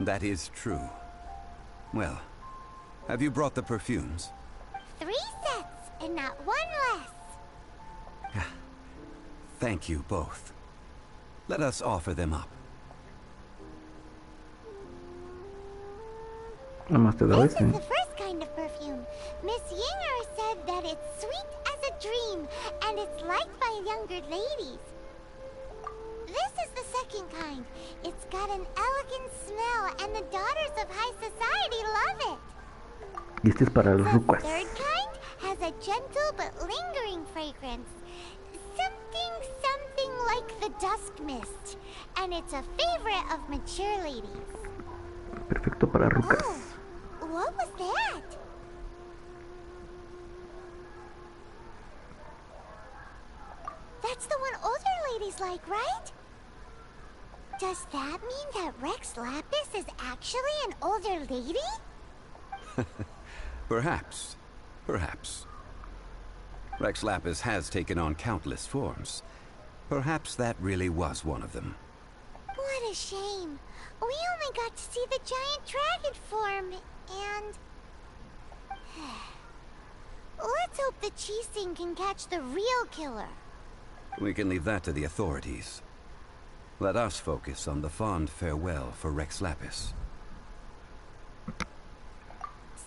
That is true. Well, have you brought the perfumes? 3 sets, and not 1 less. Thank you both. Let us offer them up. Nada más te doy This ese. is the first kind of perfume. Miss Yinger said that it's sweet as a dream, and it's liked by younger ladies. This is the second kind. It's got an elegant smell, and the daughters of high society love it. Y este es para los The rucas. third kind has a gentle but lingering fragrance. Something like the dusk mist. And it's a favorite of mature ladies. Perfecto para rucas. Oh, what was that? That's the one older ladies like, right? Does that mean that Rex Lapis is actually an older lady? Perhaps. Perhaps. Rex Lapis has taken on countless forms. Perhaps that really was one of them. What a shame. We only got to see the giant dragon form, and... Let's hope the Chising can catch the real killer. We can leave that to the authorities. Let us focus on the fond farewell for Rex Lapis.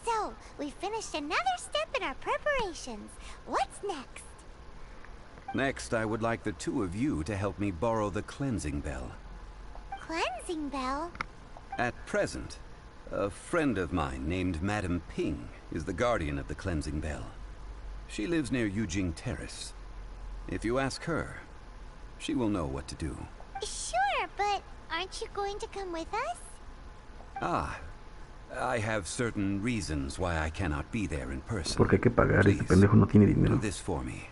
So, we finished another step in our preparations. What's next? Next, I would like the 2 of you to help me borrow the cleansing bell. Cleansing bell? At present, a friend of mine named Madame Ping is the guardian of the cleansing bell. She lives near Yujing Terrace. If you ask her, she will know what to do. Sure, but aren't you going to come with us? Ah, I have certain reasons why I cannot be there in person. Porque hay que pagar. Please, Este pendejo no tiene do dinero. this for me.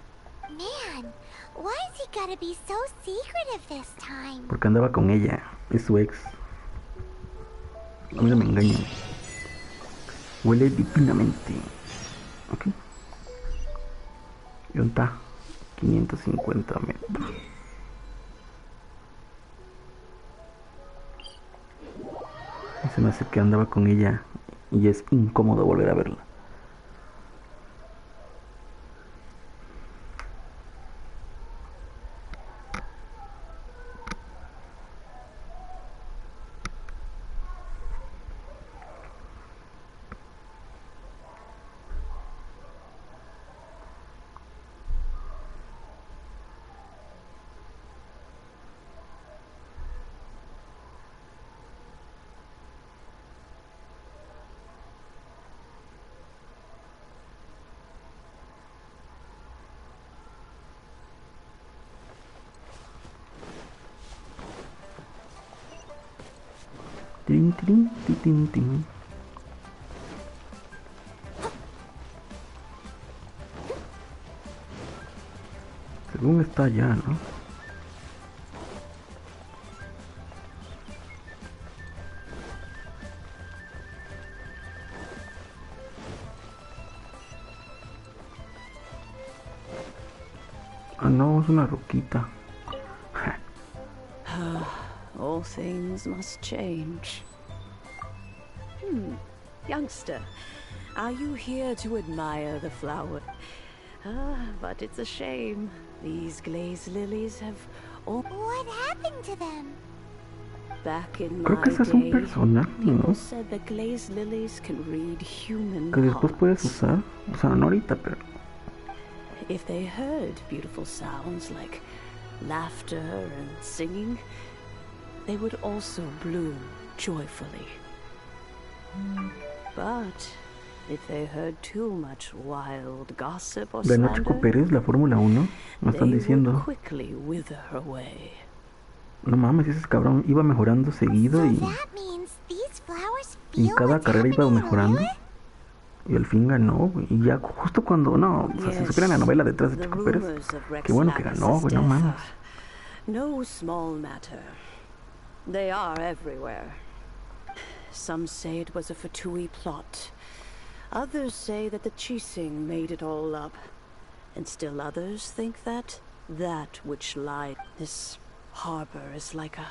Man, why is he gotta be so secretive this time? Porque andaba con ella. Es su ex. A mí no me engañan. Huele divinamente. Ok. ¿Y dónde está? 550 metros. Y se me hace que andaba con ella y es incómodo volver a verla. Tin, tin, tin, tin, tin. Según está allá, ¿no? Ah, no, es una roquita. All things must change. Youngster, are you here to admire the flower? But it's a shame. These glazed lilies have all... What happened to them? Back in Creo my que ese es un day, personaje, people ¿no? said that glazed lilies can read human Que después puedes hearts. usar. O sea, no ahorita, pero... If they heard beautiful sounds like laughter and singing, they would also bloom joyfully. But if they heard too much wild gossip or Ganó Checo slander, Pérez la Fórmula 1. Me están they would diciendo. quickly wither away. No mames, ese cabrón iba mejorando seguido So y that means these flowers en feel cada what's carrera iba happening in mejorando. Lilith? Y al fin ganó, güey. Y ya justo cuando... No, o sea, si supieran la novela detrás de The Checo Pérez, rumors of Rex qué bueno que ganó, Lavis's güey, no death mames. are no small matter. They are everywhere. Some say it was a Fatui plot. Others say that the Chising made it all up. And still others think that which lies... This harbor is like a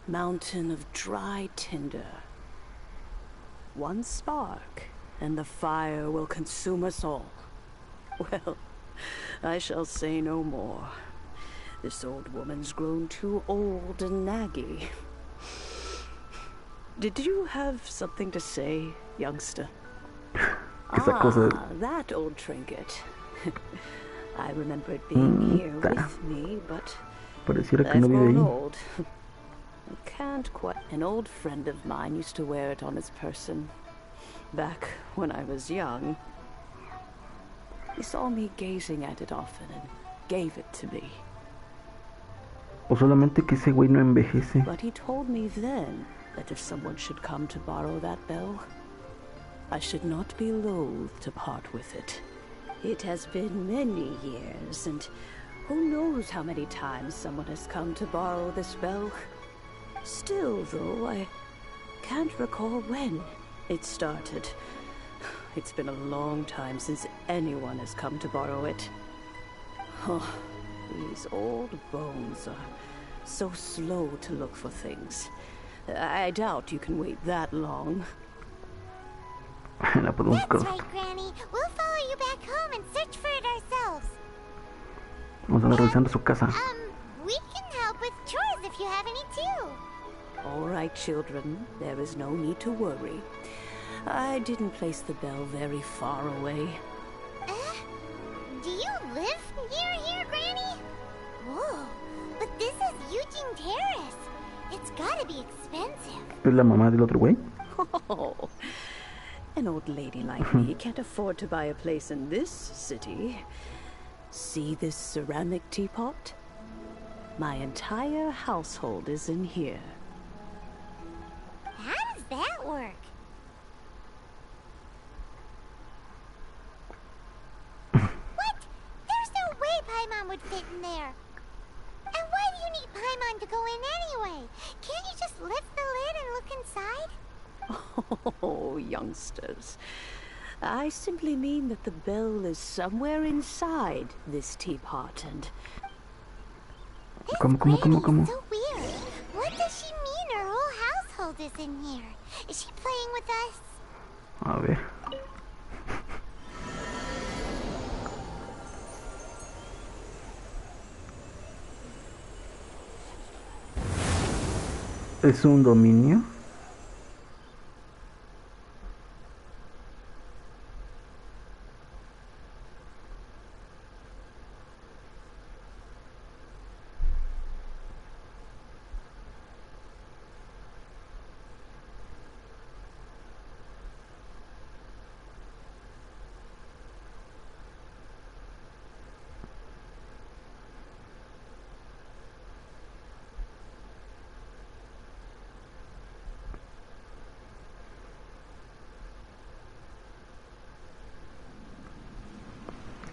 mountain of dry tinder. One spark, and the fire will consume us all. Well, I shall say no more. This old woman's grown too old and naggy. Did you have something to say, youngster? That old trinket. I remember it being here with me, but Pareciera que I've no vive grown ahí. old. I can't quite... An old friend of mine used to wear it on his person. Back when I was young. He saw me gazing at it often and gave it to me. O solamente que ese güey no envejece. But he told me then that if someone should come to borrow that bell, I should not be loath to part with it. It has been many years, and who knows how many times someone has come to borrow this bell. Still, though, I can't recall when it started. It's been a long time since anyone has come to borrow it. Oh, these old bones are so slow to look for things. I doubt you can wait that long. La podemos That's buscar. right, Granny. We'll follow you back home and search for it ourselves. Vamos a andar revisando su casa. We can help with chores if you have any too. All right, children. There is no need to worry. I didn't place the bell very far away. Do you live near here, Granny? Whoa, but this is Eugene Terrace. It's gotta be expensive. ¿Es la mamá del otro güey? Oh, an old lady like me can't afford to buy a place in this city. See this ceramic teapot? My entire household is in here. How does that work? What? There's no way Paimon would fit in there. And why do you need Paimon to go in anyway? Can't you just lift the lid and look inside? Oh, youngsters. I simply mean that the bell is somewhere inside this teapot, and... ¿Cómo? So weird. What does she mean her whole household is in here? Is she playing with us? A ver. ¿Es un dominio?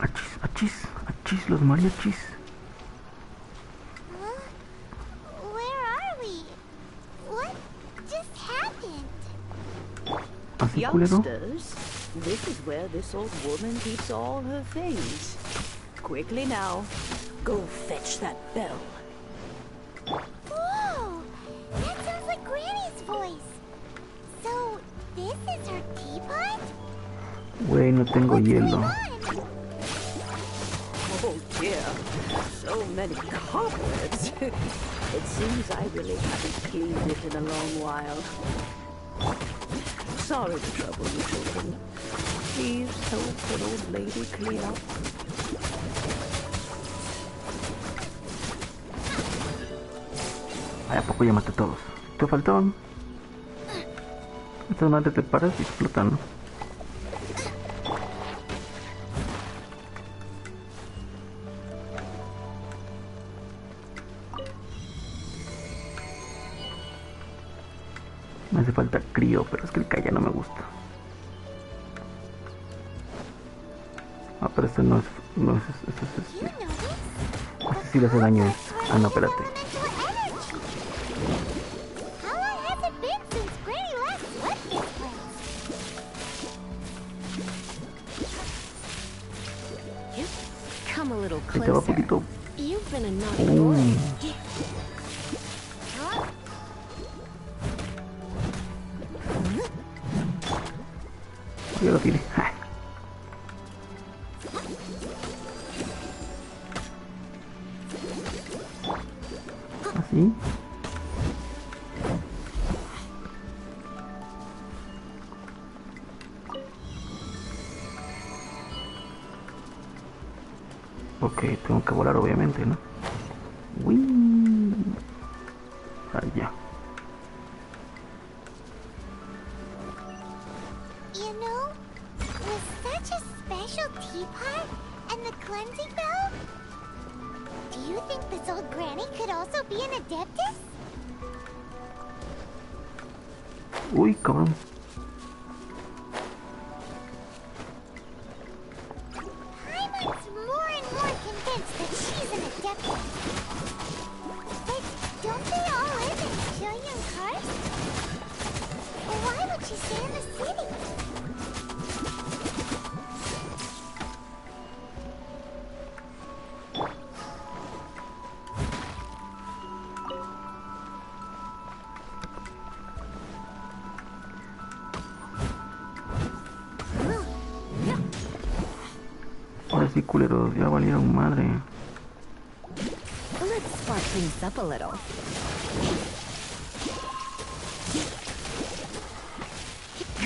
Achis, achis, achis, los mariachis. Where are we? What just happened? Así, culero. Youngsters, this is where this old woman keeps all her things. Quickly now, go fetch that bell. Whoa! That sounds like Granny's voice. So, this is her teapot? Güey, no tengo hielo. Oh dear, so many cobwebs. It seems I really haven't cleaned it in a long while. Sorry to trouble you children. Please help an old lady clean up. Ay, ¿a poco ya maté a todos? ¿Te faltaban? Estas madres te paras y explotan, ¿no? Me hace falta crío, pero es que el calla no me gusta. Ah, pero este no es... Este sí le hace daño a este. Ah, no, espérate. Ahí te va poquito. Ya lo tiene. Así. Ok, tengo que volar obviamente, ¿no? Uy. Allá. You know, with such a special teapot and the cleansing bell, do you think this old granny could also be an adeptus? Uy, cabrón. Paimon's more and more convinced that she's an adeptus. But don't they all live in Jillian Karst? Why would she stay in the city? Ahora sí, culeros, ya valieron madre. Let's spark things up a little.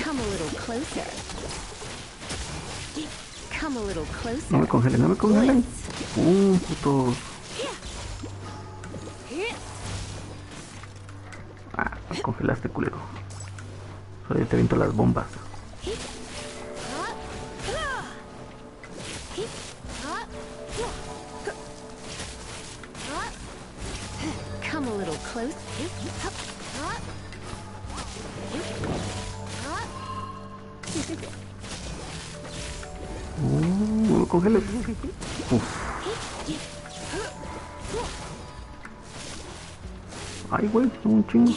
Come a little closer. Come a little closer. No me congelen, no me congelen. Putos. Ah, me congelaste, culero. Solo yo te aviento las bombas. Come a little closer. No me congeles. Uf. Ay, güey, un chingo.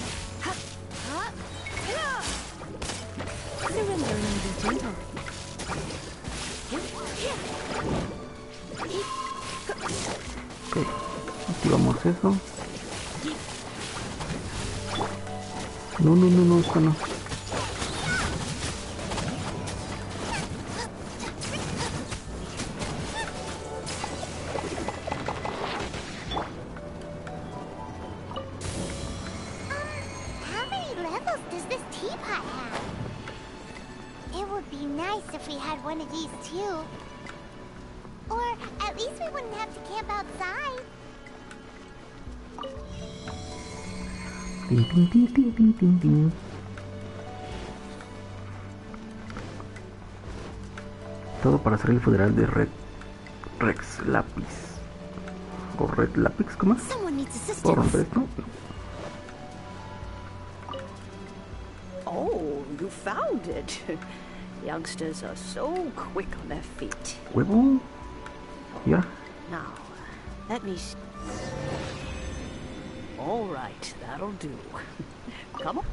Ok, activamos eso. No, esto no. How many levels does this teapot have? It would be nice if we had one of these too. Or at least we wouldn't have to camp outside. Tin, tin, tin, tin, tin, tin, tin. Todo para hacer el funeral de Rex Lapis. O Red Lapis, ¿cómo es? ¿Puedo romper esto? Oh, you found it. Youngsters are so quick on their feet. Huevo. ¿Ya? Now, let me see. All right, that'll do. Come on.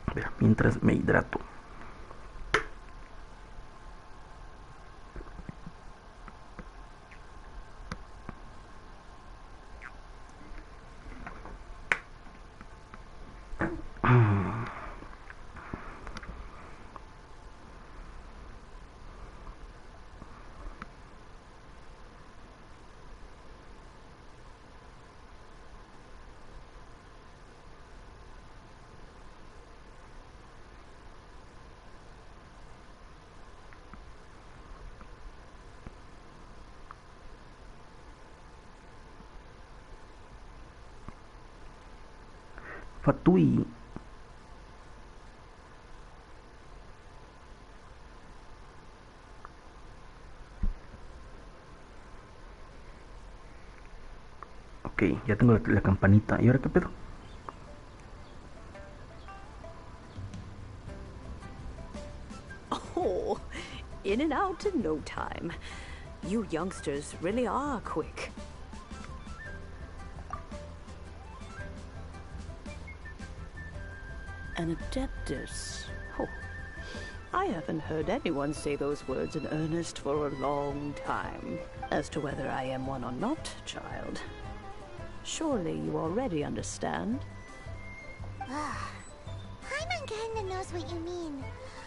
A ver, mientras me hidrato. Fatui. Ok, ya tengo la campanita. ¿Y ahora qué pedo? Oh, in and out in no time. You youngsters really are quick. An adeptus. Oh, I haven't heard anyone say those words in earnest for a long time. As to whether I am one or not, child, surely you already understand. Paimon kinda knows what you mean,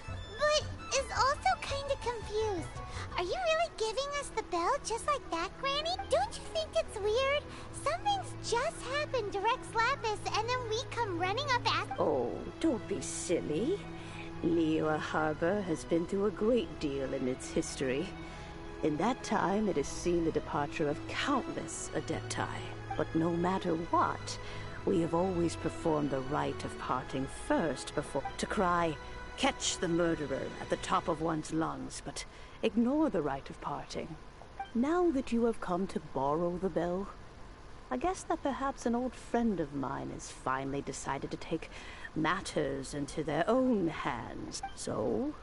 but is also kinda confused. Are you really giving us the bell just like that, Granny? Don't you think it's weird? Something's just happened to Rex Lapis, and then we come running up at— Oh, don't be silly. Liyue Harbor has been through a great deal in its history. In that time, it has seen the departure of countless adepti. But no matter what, we have always performed the rite of parting first before to cry, "Catch the murderer," at the top of one's lungs, but ignore the rite of parting. Now that you have come to borrow the bell, I guess that perhaps an old friend of mine has finally decided to take matters into their own hands. So,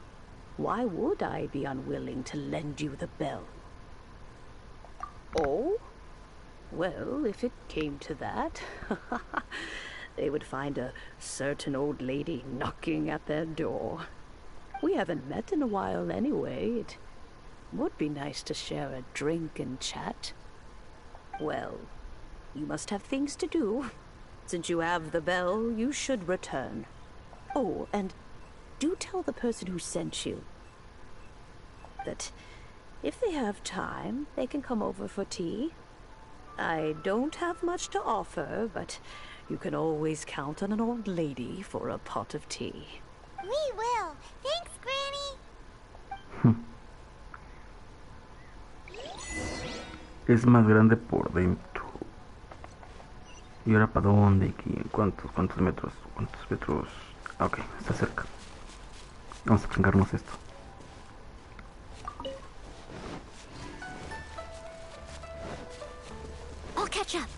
why would I be unwilling to lend you the bell? Oh? Well, if it came to that, they would find a certain old lady knocking at their door. We haven't met in a while anyway. It would be nice to share a drink and chat. Well, you must have things to do. Since you have the bell, you should return. Oh, and do tell the person who sent you that if they have time, they can come over for tea. I don't have much to offer, but you can always count on an old lady for a pot of tea. We will. Thanks, Granny. Es más grande por dentro. ¿Y ahora para dónde? ¿Cuántos metros? ¿Cuántos metros? Ah, ok, está cerca. Vamos a pringarnos esto. I'll catch up.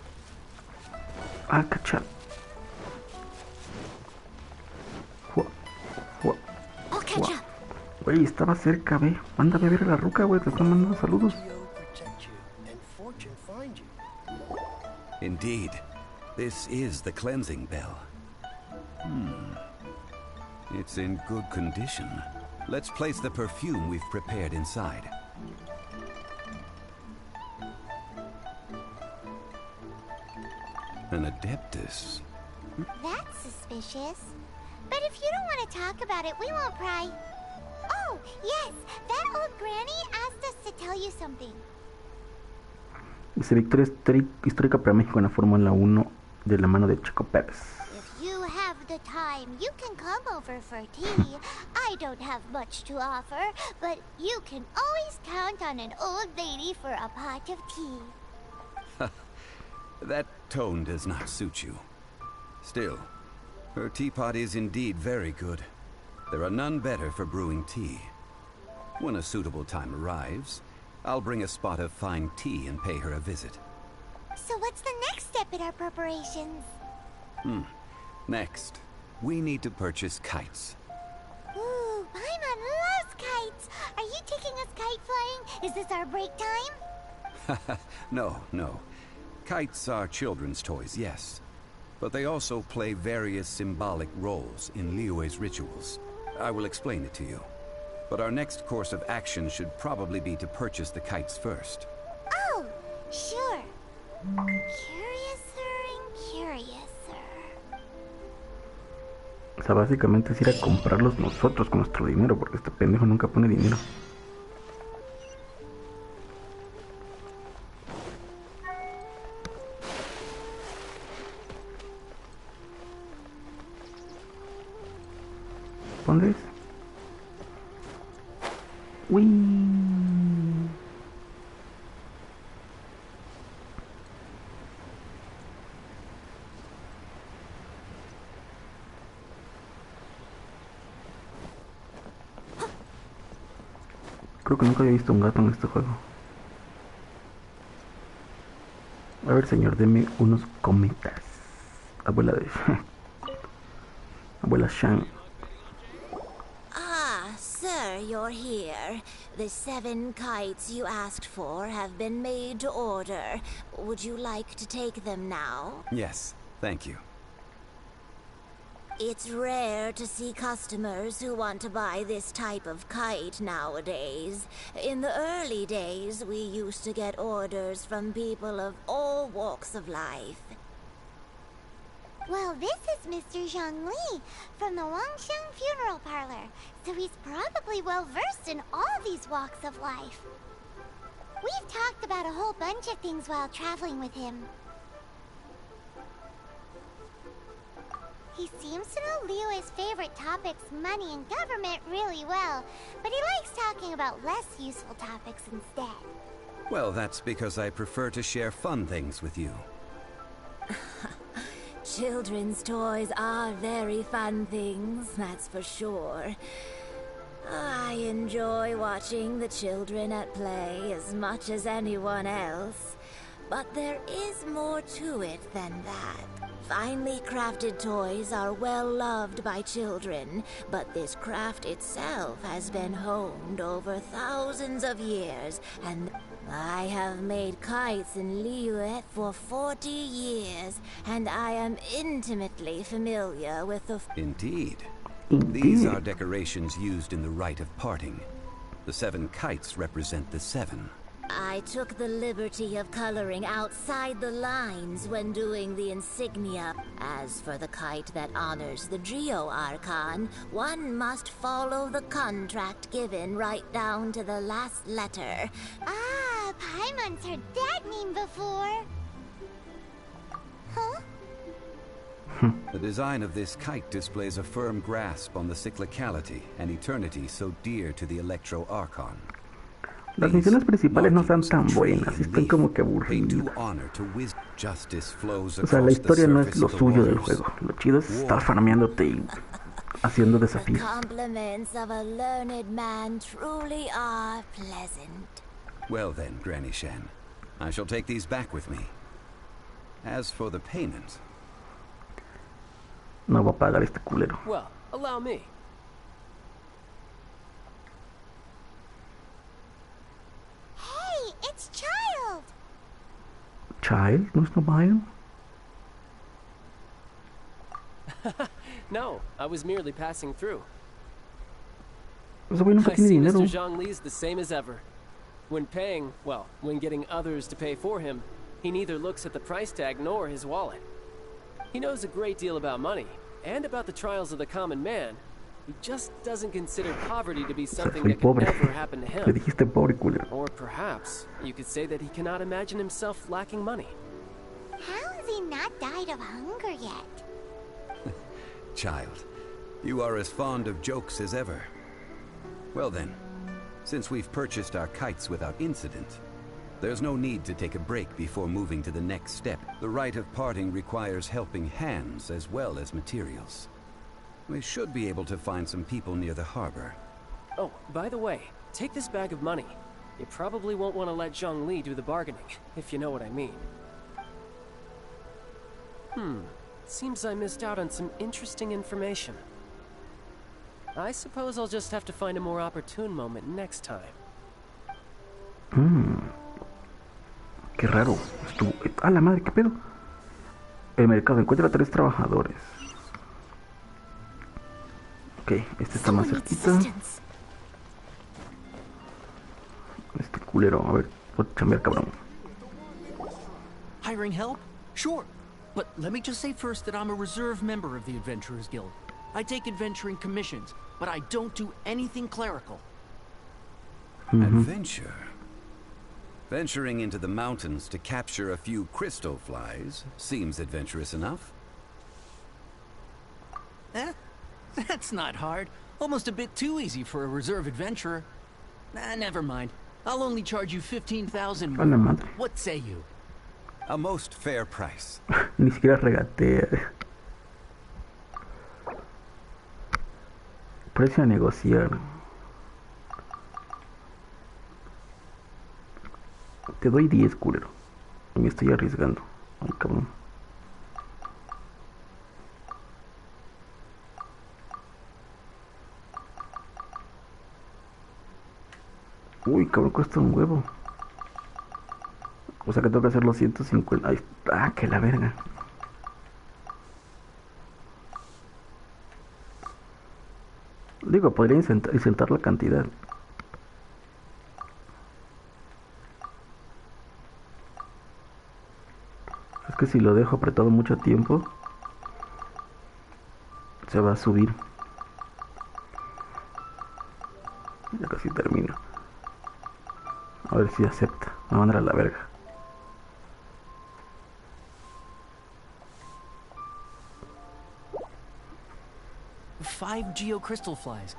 I'll catch up. I'll catch up. Güey, estaba cerca, ve. Mándame a ver a la ruca, güey. Te están mandando saludos. Indeed. This is the cleansing bell. It's in good condition. Let's place the perfume we've prepared inside. An adeptus. That's suspicious. But if you don't want to talk about it, we won't pry. Oh, yes, that old granny asked us to tell you something. Dice victoria histórica para México en la Fórmula 1 de la mano de Checo Pérez. If you have the time, you can come over for tea. I don't have much to offer, but you can always count on an old lady for a pot of tea. That tone does not suit you. Still, her teapot is indeed very good. There are none better for brewing tea. When a suitable time arrives, I'll bring a spot of fine tea and pay her a visit. So what's the next step in our preparations? Next, we need to purchase kites. Ooh, kite flying? Is this our break time? No, no. Kites are children's toys, yes. But they also play various symbolic roles in Liyue's rituals. I will explain it to you. But our next course of action should probably be to purchase the kites first. Oh, sure. Curiouser and curiouser. O sea, básicamente es ir a comprarlos nosotros con nuestro dinero, porque este pendejo nunca pone dinero. ¿Dónde es? Uy. Creo que nunca había visto un gato en este juego. A ver, señor, deme unos cometas. Abuela de... Abuela Shan. Sir, you're here. The 7 kites you asked for have been made to order. Would you like to take them now? Yes, thank you. It's rare to see customers who want to buy this type of kite nowadays. In the early days, we used to get orders from people of all walks of life. Well, this is Mr. Zhongli from the Wangsheng Funeral Parlor, so he's probably well-versed in all these walks of life. We've talked about a whole bunch of things while traveling with him. He seems to know Liyue's favorite topics, money and government, really well, but he likes talking about less useful topics instead. Well, that's because I prefer to share fun things with you. Children's toys are very fun things, that's for sure. I enjoy watching the children at play as much as anyone else. But there is more to it than that. Finely crafted toys are well loved by children, but this craft itself has been honed over thousands of years, and I have made kites in Liyue for 40 years, and I am intimately familiar with the... Indeed. These are decorations used in the rite of parting. The 7 kites represent the 7. I took the liberty of coloring outside the lines when doing the insignia. As for the kite that honors the Geo Archon, one must follow the contract given right down to the last letter. Ah, Paimon's heard that name before. Huh? The design of this kite displays a firm grasp on the cyclicality and eternity so dear to the Electro Archon. Las misiones principales no están tan buenas, están como que aburridas. O sea, la historia no es lo suyo del juego. Lo chido es estar farmeándote y haciendo desafíos. The compliments of a learned man truly are pleasant. Well then, Granny Shan, I shall take these back with me. As for the payment... No va a pagar este culero. Well, allow me. Hey, it's Child! Child? ¿No es Nobayan? No, I was merely passing through. Ese güey nunca I tiene see dinero. Mr. Zhongli's the same as ever. When paying, well, when getting others to pay for him, he neither looks at the price tag nor his wallet. He knows a great deal about money, and about the trials of the common man. He just doesn't consider poverty to be something that could never happen to him. Le dijiste pobre culero. Or perhaps, you could say that he cannot imagine himself lacking money. How has he not died of hunger yet? Child, you are as fond of jokes as ever. Well then, since we've purchased our kites without incident, there's no need to take a break before moving to the next step. The rite of parting requires helping hands as well as materials. We should be able to find some people near the harbor. Oh, by the way, take this bag of money. You probably won't want to let Zhongli do the bargaining, if you know what I mean. Seems I missed out on some interesting information. I suppose I'll just have to find a more opportune moment next time. Qué raro. Estuvo... ¡Ah, la madre! ¿Qué pedo? El mercado encuentra 3 trabajadores. Ok, este está más cerquita. Este culero. A ver, voy a chambear, cabrón. Hiring help? Sure. But let me just say first that I'm a reserve member of the Adventurers Guild. I take adventuring commissions, but I don't do anything clerical. Adventure? Venturing into the mountains to capture a few crystal flies seems adventurous enough. That's not hard. Almost a bit too easy for a reserve adventurer. Never mind. I'll only charge you 15,000 more. What say you? A most fair price. Ni siquiera regatea. Precio a negociar. Te doy 10, culero. Me estoy arriesgando. Ay, cabrón. Uy, cabrón, cuesta un huevo. O sea que tengo que hacer los 150. Ahí está, que la verga. Digo, podría incentar la cantidad. Es que si lo dejo apretado mucho tiempo, se va a subir. Ya casi termino. A ver si acepta. Me van a mandar a la verga. Five geocrystal flies.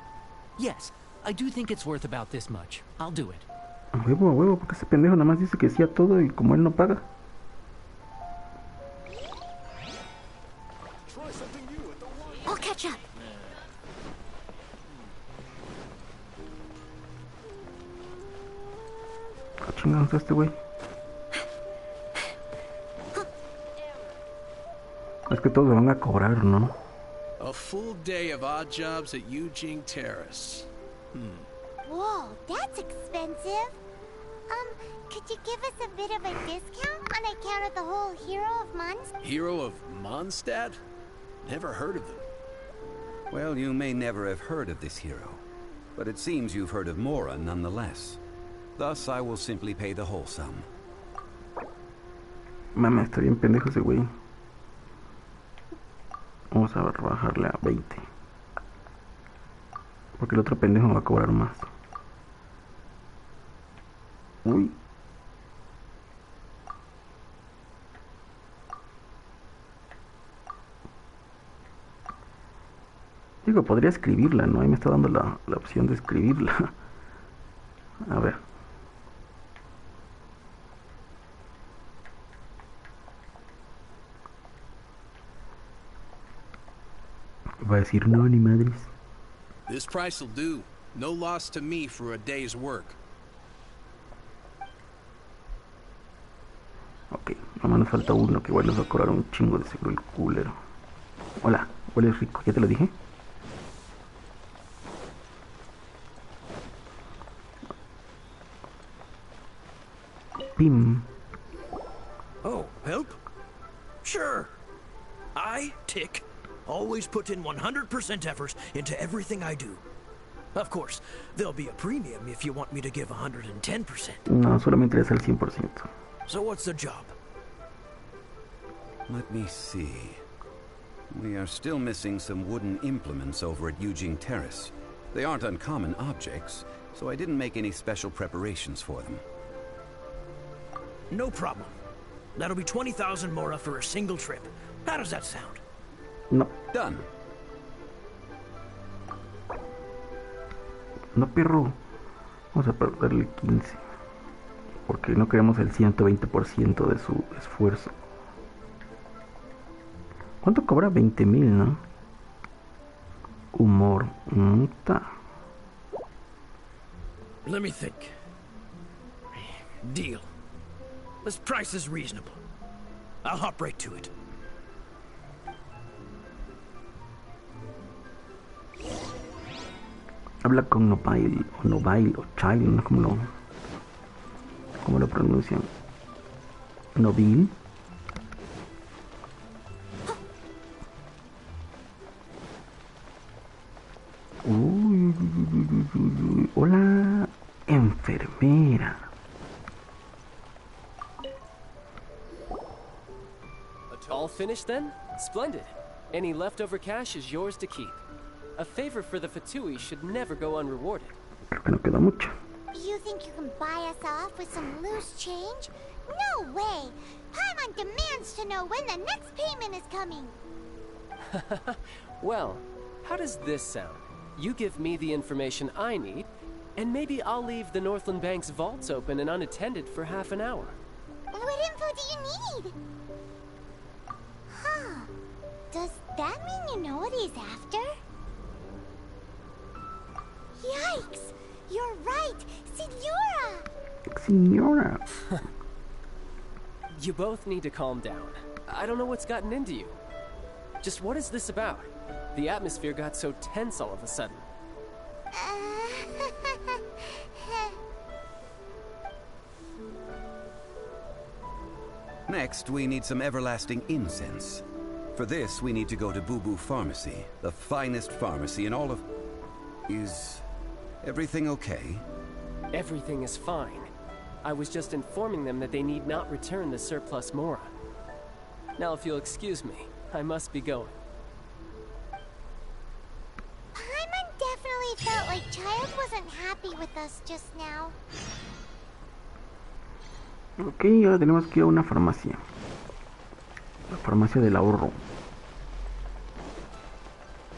Yes, I do think it's worth about this much. I'll do it. A huevo, porque ese pendejo nada más dice que sí a todo y como él no paga. I'll catch up. Chingados este güey. Es que todos me van a cobrar, ¿no? A full day of odd jobs at Eugene Terrace. Whoa, that's expensive. Could you give us a bit of a discount on account of the whole Hero of Mondstadt? Hero of Mondstadt? Never heard of them. Well, you may never have heard of this hero, but it seems you've heard of Mora nonetheless. Thus, I will simply pay the whole sum. Mama, está bien pendejo ese güey. Vamos a bajarle a 20. Porque el otro pendejo me va a cobrar más. Uy. Digo, podría escribirla, ¿no? Ahí me está dando la opción de escribirla. A ver. Va a decir no, ni madres. This price will do. No loss to me for a day's work. Ok, nomás nos falta uno que igual nos va a cobrar un chingo de seguro el culero. Hola, hueles rico, ¿ya te lo dije? Pim. Oh, help? Sure. I, Tick, always put in 100% effort into everything I do. Of course, there'll be a premium if you want me to give 110%. No, solo me interesa el 100%. So what's the job? Let me see. We are still missing some wooden implements over at Eugene Terrace. They aren't uncommon objects, so I didn't make any special preparations for them. No problem. That'll be 20,000 mora for a single trip. How does that sound? No. Done. No, perro. Vamos a perderle 15. Porque no queremos el 120% de su esfuerzo. ¿Cuánto cobra? 20,000, ¿no? Humor. Let me think. Deal. This price is reasonable. I'll hop right to it. Habla con Nobile o Child, no como lo... ¿Cómo lo pronuncian? Nobil. Hola, enfermera. All finished then? Splendid. Any leftover cash is yours to keep. A favor for the Fatui should never go unrewarded. Creo que no queda mucho. You think you can buy us off with some loose change? No way! Paimon demands to know when the next payment is coming. Well, how does this sound? You give me the information I need, and maybe I'll leave the Northland Bank's vaults open and unattended for half an hour. What info do you need? Huh. Does that mean you know what he's after? Yikes! You're right! Signora! You both need to calm down. I don't know what's gotten into you. Just what is this about? The atmosphere got so tense all of a sudden. Next, we need some everlasting incense. For this, we need to go to Boo Boo Pharmacy, the finest pharmacy in all of... Is everything okay? Everything is fine. I was just informing them that they need not return the surplus Mora. Now, if you'll excuse me, I must be going. Paimon definitely felt like Child wasn't happy with us just now. Ok, ahora tenemos que ir a una farmacia. La farmacia del ahorro.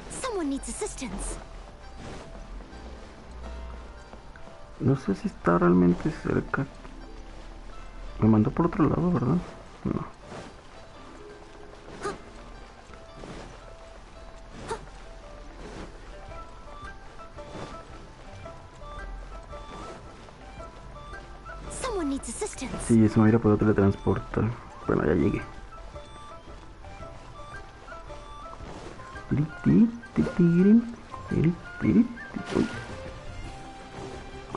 Someone needs assistance. No sé si está realmente cerca. Me mandó por otro lado, ¿verdad? No. Someone needs assistance. Sí, eso me hubiera podido teletransportar. Bueno, ya llegué.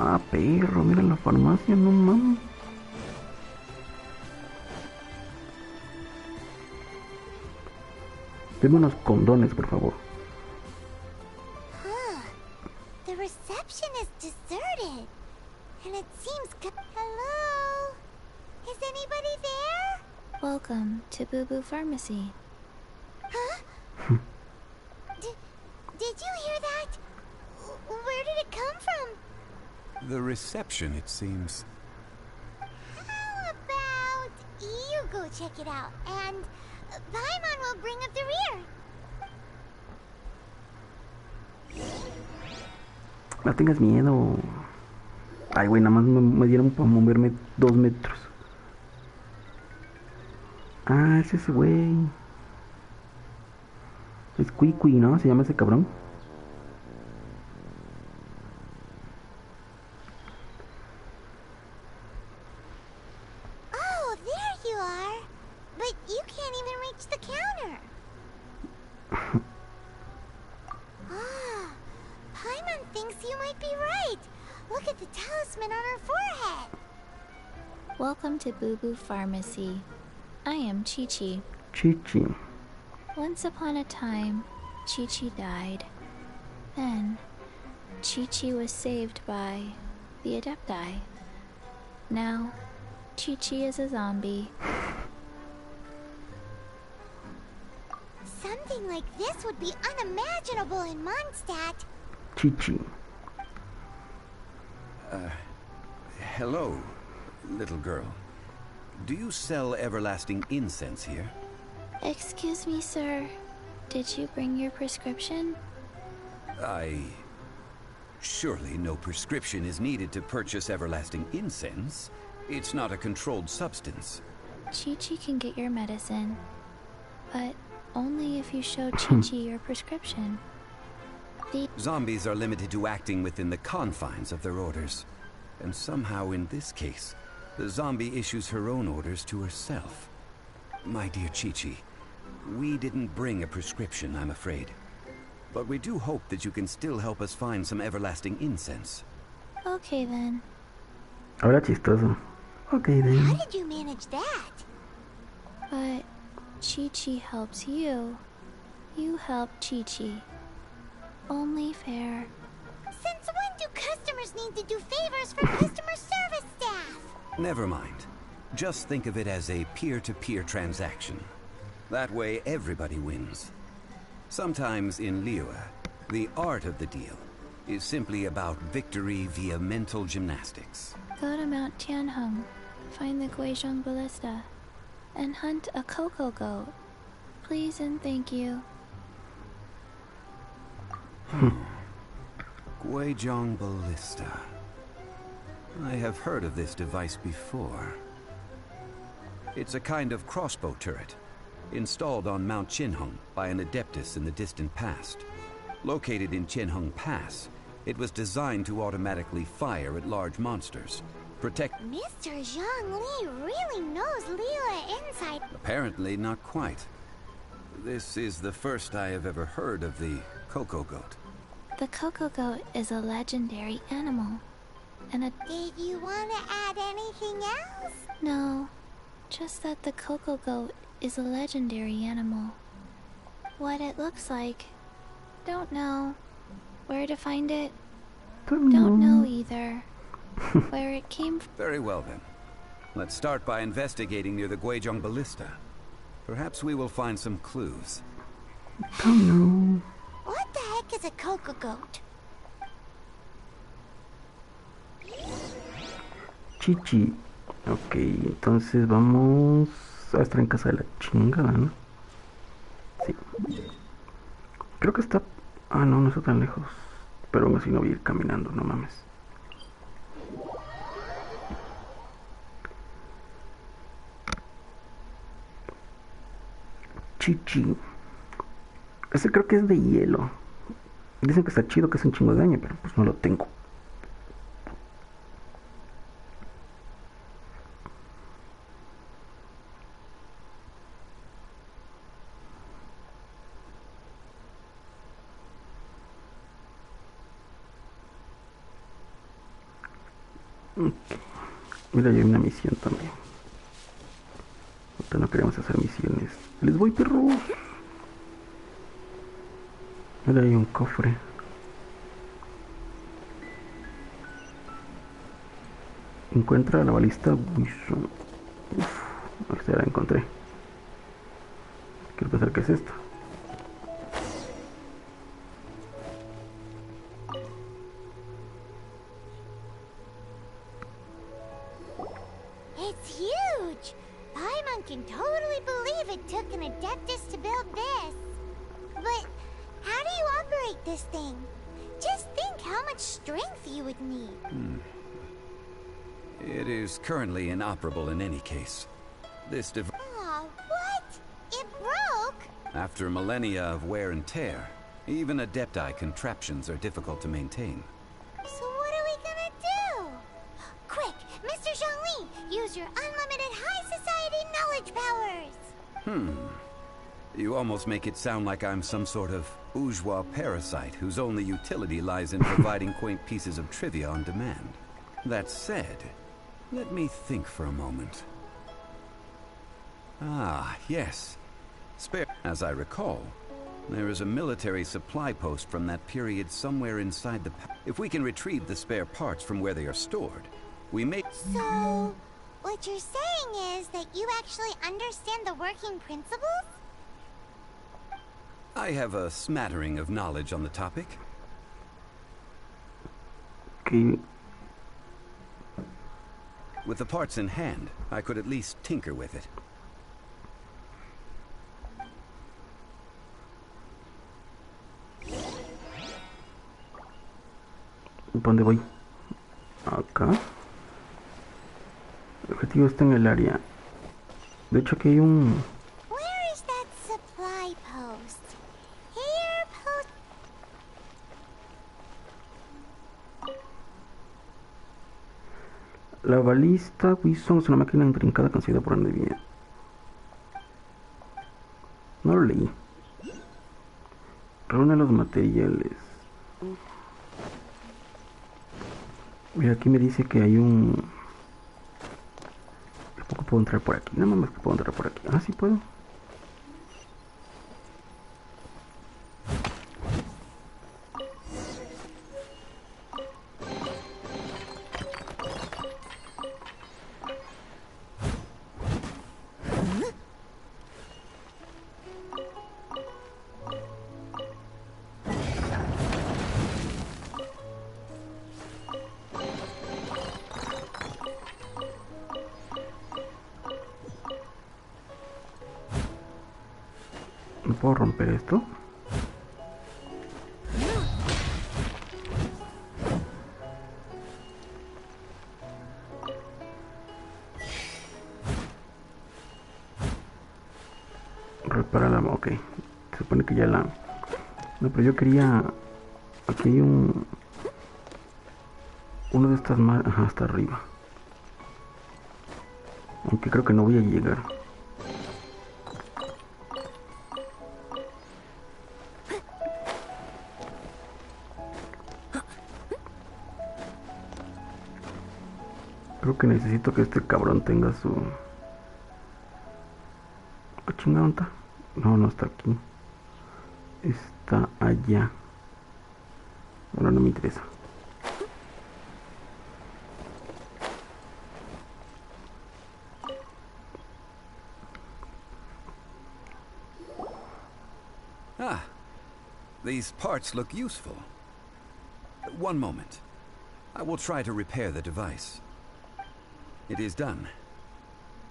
Ah, perro, mira la farmacia, no mames. Deme unos condones, por favor. Huh. The reception is deserted. And it seems... Hello? Is anybody there? Welcome to Boo Boo Pharmacy. Huh? Did you hear that? Where did it come from? The reception, it seems. How about you go check it out, and Paimon will bring up the rear. No tengas miedo. Ay, güey, nada más me dieron para moverme 2 metros. Ah, es ese güey. Es Cuicui, ¿no? Se llama ese cabrón. Oh, there you are. But you can't even reach the counter. Ah, Paimon thinks you might be right. Look at the talisman on her forehead. Welcome to Boo Boo Pharmacy. I am Chi-Chi. Chi-Chi. Once upon a time, Chi-Chi died. Then, Chi-Chi was saved by the Adepti. Now, Chi-Chi is a zombie. Something like this would be unimaginable in Mondstadt. Chi-Chi. Hello, little girl. Do you sell everlasting incense here? Excuse me, sir. Did you bring your prescription? Surely no prescription is needed to purchase everlasting incense. It's not a controlled substance. Chi-Chi can get your medicine, but only if you show Chi-Chi your prescription. Zombies are limited to acting within the confines of their orders. And somehow in this case, the zombie issues her own orders to herself. My dear Chi-Chi, we didn't bring a prescription, I'm afraid. But we do hope that you can still help us find some everlasting incense. Okay then. Ahora chistoso. Okay then. How did you manage that? But Chi-Chi helps you. You help Chi-Chi. Only fair. Since when do customers need to do favors for customer service staff? Never mind. Just think of it as a peer-to-peer transaction. That way everybody wins. Sometimes in Liyue, the art of the deal is simply about victory via mental gymnastics. Go to Mount Tianheng, find the Guizhong Ballista, and hunt a cocoa goat. Please and thank you. Guizhong Ballista. I have heard of this device before. It's a kind of crossbow turret, installed on Mount Tianheng by an adeptus in the distant past. Located in Tianheng Pass, it was designed to automatically fire at large monsters, protect... Mr. Zhang Li really knows Liyue inside. Apparently not quite. This is the first I have ever heard of the cocoa goat. The cocoa goat is a legendary animal. And a... Did you want to add anything else? No, just that the cocoa goat is a legendary animal. What it looks like, don't know. Where to find it, don't know either. Where it came from. Very well then. Let's start by investigating near the Guizhong Ballista. Perhaps we will find some clues. Don't know. What the heck is a cocoa goat? Chi-Chi. Ok, entonces vamos a estar en casa de la chingada, ¿no? Sí. Creo que está... Ah, no, no está tan lejos. Pero aún así no voy a ir caminando, no mames. Chi-Chi. Ese creo que es de hielo. Dicen que está chido, que es un chingo de daño, pero pues no lo tengo. Mira, ya hay una misión también. Ahorita no queremos hacer misiones. ¡Les voy, perros! Mira, hay un cofre. Encuentra la balista Wishon. Uf, a ver si ya la encontré. Quiero pensar que es esta. It's huge! Paimon can totally believe it took an adeptus to build this. But how do you operate this thing? Just think how much strength you would need. It is currently inoperable in any case. This device... Aw, what? It broke? After millennia of wear and tear, even adepti contraptions are difficult to maintain. So what are we gonna do? Quick, Mr. Zhongli, use your unlimited high society knowledge powers! You almost make it sound like I'm some sort of bourgeois parasite whose only utility lies in providing quaint pieces of trivia on demand. That said, let me think for a moment. Ah, yes. Spare. As I recall, there is a military supply post from that period somewhere inside the... If we can retrieve the spare parts from where they are stored, we may... So, what you're saying is that you actually understand the working principles? I have a smattering of knowledge on the topic. Okay. With the parts in hand, I could at least tinker with it. ¿Dónde voy? Acá. El objetivo está en el área. De hecho aquí hay un... Where is that supply post? Here, post... La balista Wishon es una máquina intrincada conseguida por Andevia. No lo leí. Reúne los materiales. Mira, aquí me dice que hay un... puedo entrar por aquí. Nada más que puedo entrar por aquí. Ah, sí puedo. ¿No puedo romper esto? Repara la... ok. Se supone que ya la... No, pero yo quería... Aquí hay un... Uno de estas más... Ajá, hasta arriba. Aunque creo que no voy a llegar. Creo que necesito que este cabrón tenga su... ¿Qué chingada está? No, no está aquí. Está allá. Bueno, no me interesa. Ah, these parts look useful. One moment. I will try to repair the device. It is done.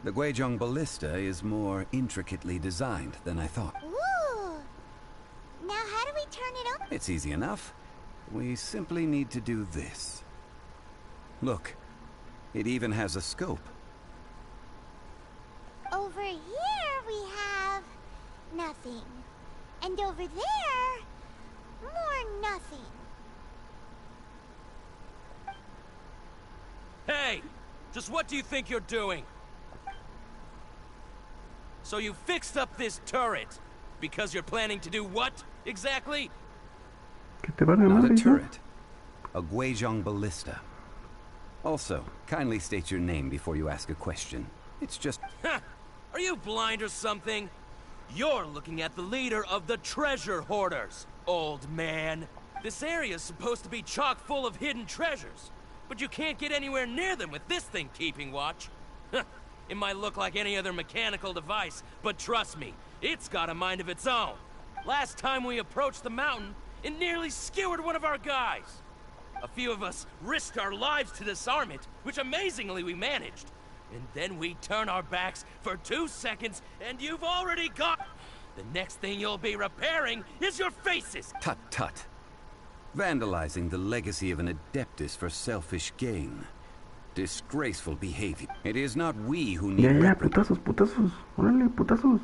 The Guizhong ballista is more intricately designed than I thought. Ooh! Now how do we turn it on? It's easy enough. We simply need to do this. Look, it even has a scope. Over here we have... nothing. And over there... more nothing. Hey! Just what do you think you're doing? So you fixed up this turret because you're planning to do what exactly? Not a turret. A Guizhong ballista. Also, kindly state your name before you ask a question. It's just... Are you blind or something? You're looking at the leader of the treasure hoarders, old man. This area's supposed to be chock full of hidden treasures. But you can't get anywhere near them with this thing keeping watch. It might look like any other mechanical device, but trust me, it's got a mind of its own. Last time we approached the mountain, it nearly skewered one of our guys. A few of us risked our lives to disarm it, which amazingly we managed. And then we turn our backs for 2 seconds, and you've already got... The next thing you'll be repairing is your faces! Tut tut. Vandalizing the legacy of an Adeptus for selfish gain. Disgraceful behavior. It is not we who need... Ya, putazos, putazos. Órale, putazos.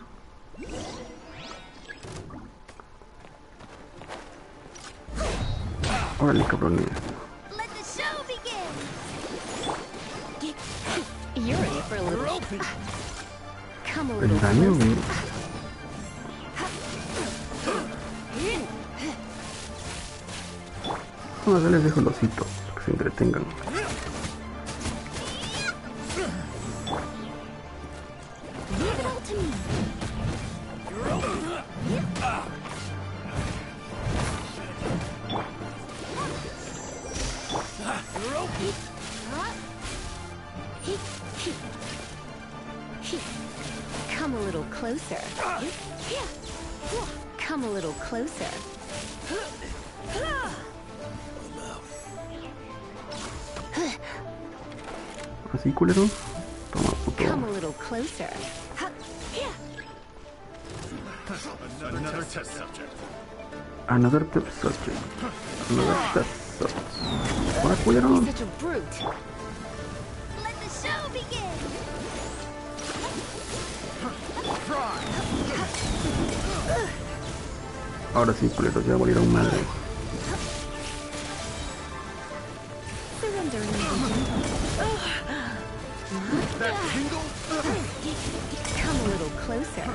Órale, cabrones. Let the show begin! You're ready for a little... Come a El little daño, closer. güey. No, ya les dejo los hitos, que se entretengan. Leave it all to me. Come a little closer. Come a little closer. Así, culero. Toma, puto. Come a little closer. Another test subject. Another test subject. Another test subject. Ahora, culero. Such a brute. Let the show begin! Ahora sí, culero, ya volvieron madre. Surrendering Come a little closer.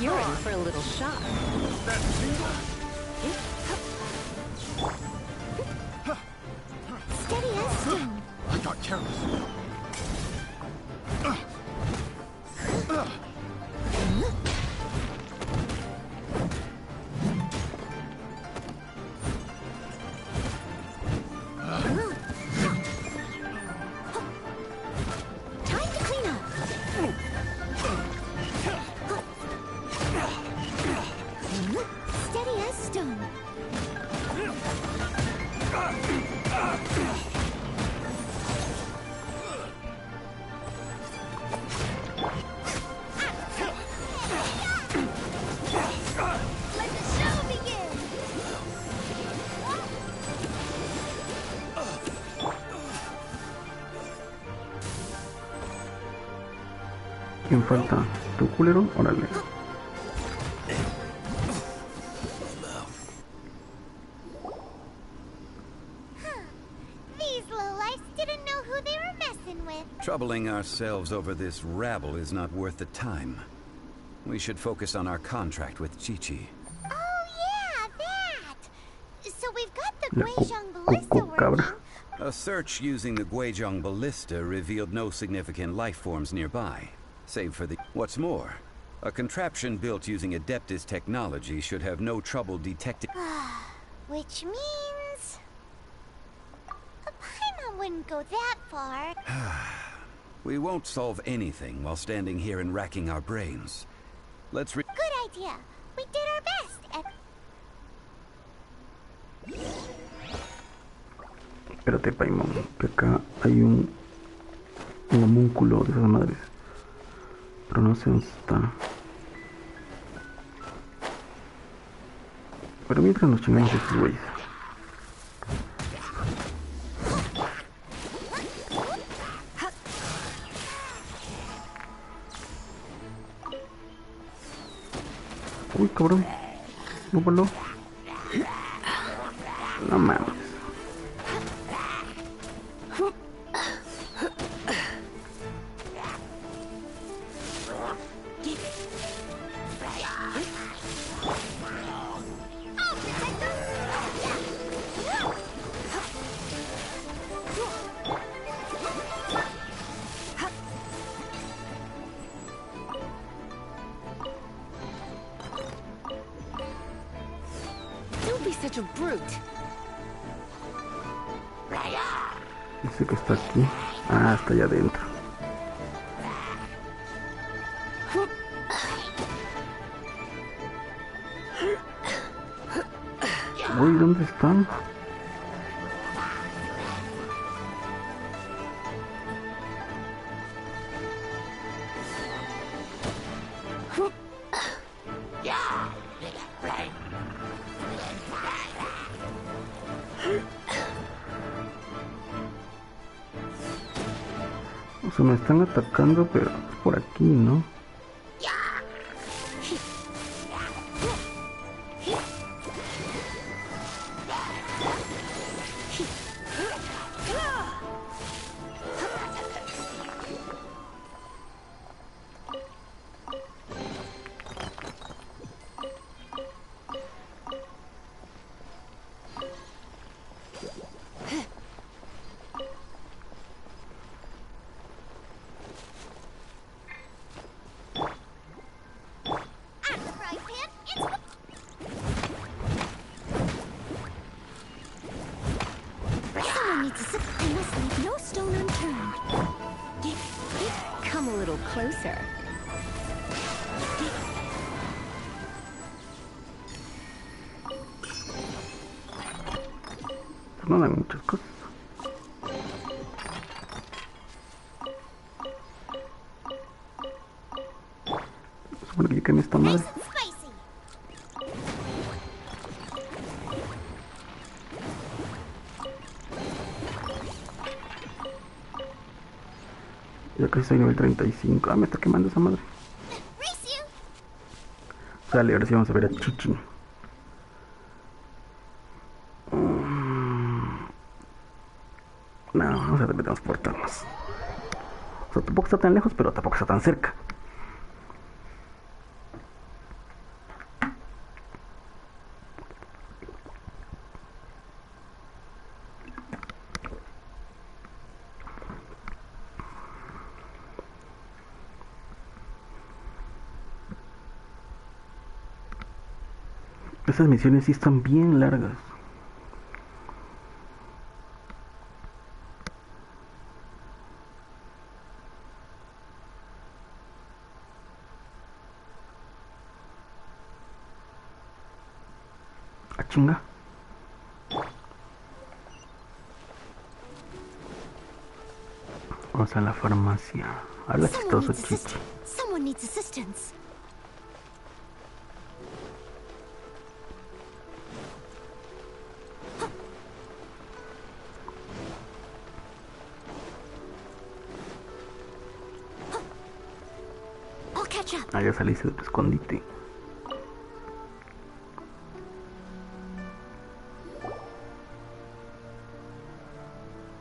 You're in for a little shock. Steady as stone. I got careless. ¿Quién falta? ¿Tu culero? Órale. Troubling ourselves over this rabble is not worth the time. We should focus on our contract with Chi-Chi. Oh yeah, that! So we've got the Guizhong Ballista working. A search using the Guizhong Ballista revealed no significant life forms nearby, save for the... What's more, a contraption built using Adeptus technology should have no trouble detecting... Which means... a Paimon wouldn't go that far. We won't solve anything while standing here and racking our brains. Let's Good idea. We did our best at... Espérate, Paimon, que acá hay un homúnculo de esas madres. Pero no sé dónde está. Pero mientras nos chingamos estos güeyes. Uy, cabrón. No voló. No mames. Such a brute. Dice que está aquí. Ah, está allá adentro. Uy, ¿dónde están? Se me están atacando, pero por aquí, ¿no? Come a little closer. No dan muchas cosas. Supone que yo quemé esta madre. Ya casi soy nivel 35. Ah, me está quemando esa madre. Sale, ahora sí vamos a ver a Chi-Chi. No, vamos a teletransportarnos. O sea, tampoco está tan lejos, pero tampoco está tan cerca. Esas misiones sí están bien largas. A chinga. Vamos a la farmacia. Habla chistoso, Chi-Chi. Someone needs assistance. Ah, ya saliste de tu escondite.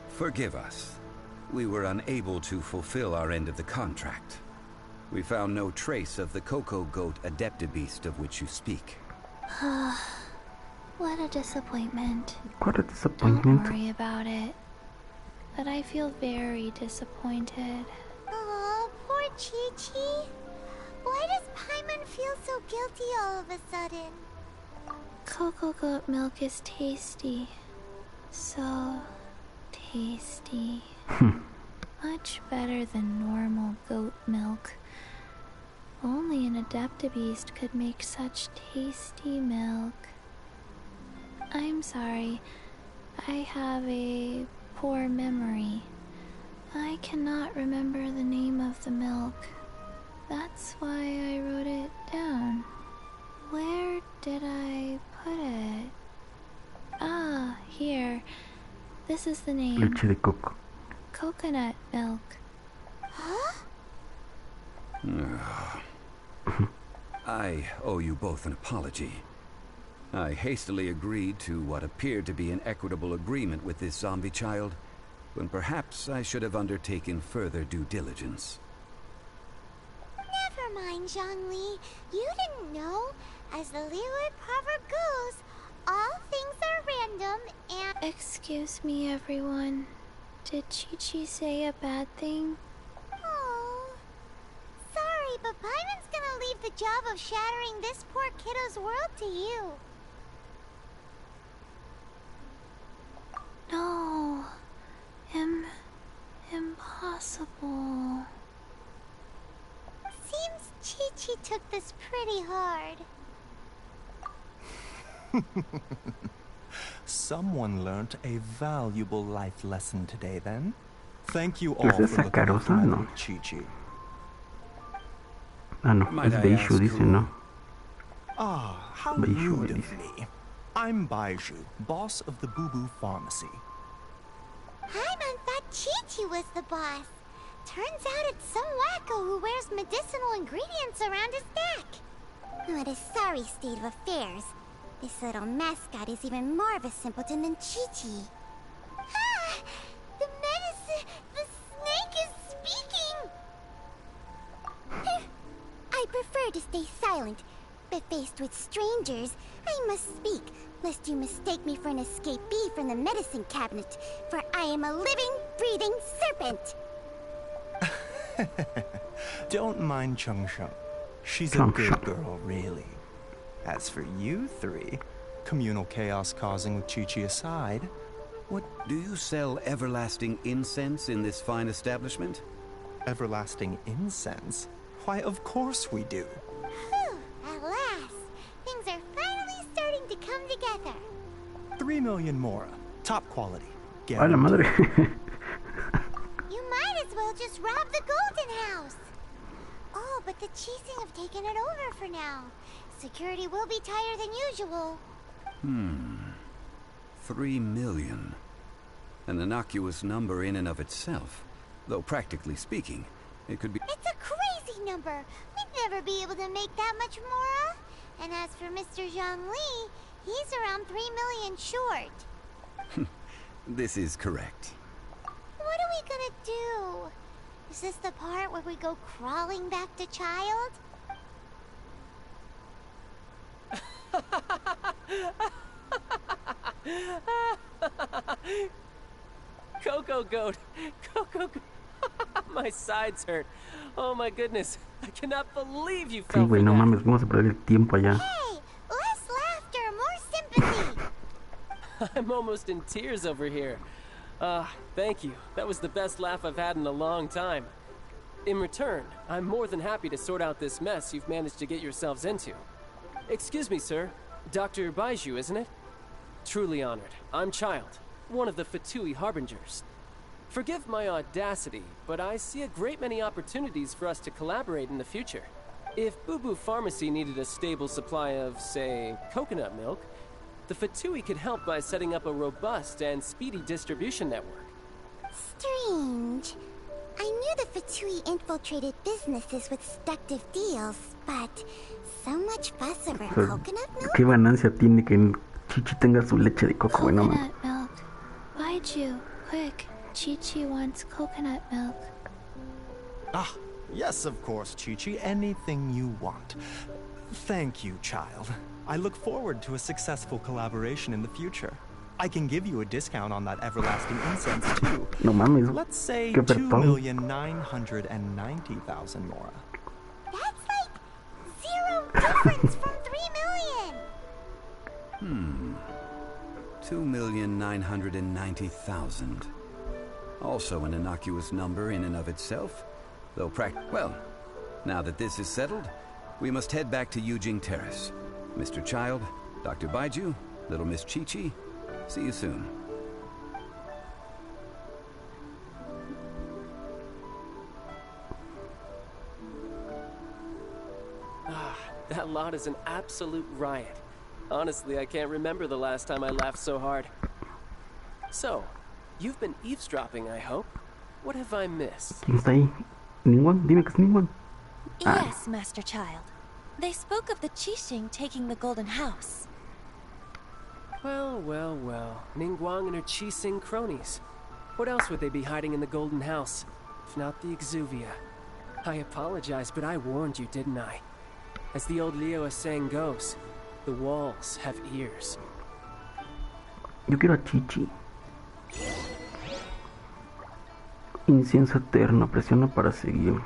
Forgive us. We were unable to fulfill our end of the contract. We found no trace of the Cocoa Goat Adeptabeast of which you speak. What a disappointment. What a disappointment. Don't worry about it. But I feel very disappointed. Oh, poor Chi-Chi. Why does Paimon feel so guilty all of a sudden? Cocoa goat milk is tasty. So tasty. Much better than normal goat milk. Only an Adeptabeast could make such tasty milk. I'm sorry. I have a poor memory. I cannot remember the name of the milk. That's why I wrote it down. Where did I put it? Ah, here. This is the name. Leche de coco. Coconut milk. Huh? I owe you both an apology. I hastily agreed to what appeared to be an equitable agreement with this zombie child, when perhaps I should have undertaken further due diligence. Never mind, Zhongli. You didn't know. As the Liyue proverb goes, all things are random and... Excuse me, everyone. Did Chi-Chi say a bad thing? Oh. Sorry, but Paimon's gonna leave the job of shattering this poor kiddo's world to you. No. Impossible. Seems Chi-Chi took this pretty hard. Someone learnt a valuable life lesson today, then. Thank you all ¿Es for esa looking after Carosa? my No. little Chi-Chi. Ah, no. Might Es I Beishu, ask dice, who? no. Ah, how Baiju, rude dice. of me. I'm Baiju, boss of the Boo Boo Pharmacy. Paimon thought Chi-Chi was the boss. Turns out it's some wacko who wears medicinal ingredients around his neck. What a sorry state of affairs. This little mascot is even more of a simpleton than Chi-Chi. Ah! The medicine... The snake is speaking! I prefer to stay silent, but faced with strangers, I must speak, lest you mistake me for an escapee from the medicine cabinet, for I am a living, breathing serpent! Don't mind Chung Sheng. She's a Chung good Sheng. girl, really. As for you three, communal chaos causing with Chi-Chi aside, What, do you sell everlasting incense in this fine establishment? everlasting incense? Why, of course we do. Whew, at last, things are finally starting to come together. 3 million mora, top quality. ¡A la madre! You might as well just rob the Golden House. Oh, but the Cheesing have taken it over for now. Security will be tighter than usual. 3 million. An innocuous number in and of itself. Though practically speaking, it could be... It's a crazy number. We'd never be able to make that much more. And as for Mr. Zhongli, he's around 3 million short. This is correct. What are we gonna do? Is this the part where we go crawling back to child? Cocoa Goat! Cocoa Goat! My sides hurt. Oh my goodness. I cannot believe you Sí, fell for güey, no that. mames, vamos a perder el tiempo allá. Hey, less laughter, more sympathy. I'm almost in tears over here. Thank you. That was the best laugh I've had in a long time. In return, I'm more than happy to sort out this mess you've managed to get yourselves into. Excuse me, sir. Dr. Baiju, isn't it? Truly honored. I'm Child, one of the Fatui Harbingers. Forgive my audacity, but I see a great many opportunities for us to collaborate in the future. If Boo Boo Pharmacy needed a stable supply of, say, coconut milk, the Fatui could help by setting up a robust and speedy distribution network. Strange. I knew the Fatui infiltrated businesses with seductive deals, but so much fuss over coconut milk? ¿Qué ganancia tiene que Chichi tenga su leche de coco? Bueno, coconut milk. Baiju, quick. Chi-Chi wants coconut milk. Ah, yes, of course, Chi-Chi. Anything you want. Thank you, child. I look forward to a successful collaboration in the future. I can give you a discount on that everlasting incense, too. No mames. Let's say 2,990,000 Mora. That's like 0 difference from 3 million. 2,990,000. Also an innocuous number in and of itself, though well, now that this is settled, we must head back to Yujing Terrace. Mr. Child, Dr. Baiju, little Miss Chi-Chi, see you soon. That lot is an absolute riot. Honestly, I can't remember the last time I laughed so hard. So, you've been eavesdropping, I hope. What have I missed? ¿Quién está ahí? ¿Ningún? Dime que es ningún. Yes, Master Child. They spoke of the Qixing taking the Golden House. Well, well, well. Ningguang and her Qixing cronies. What else would they be hiding in the Golden House, if not the Exuvia? I apologize, but I warned you, didn't I? As the old Liyue saying goes, the walls have ears. Yo quiero a Chichi. Incienso eterno, presiona para seguir.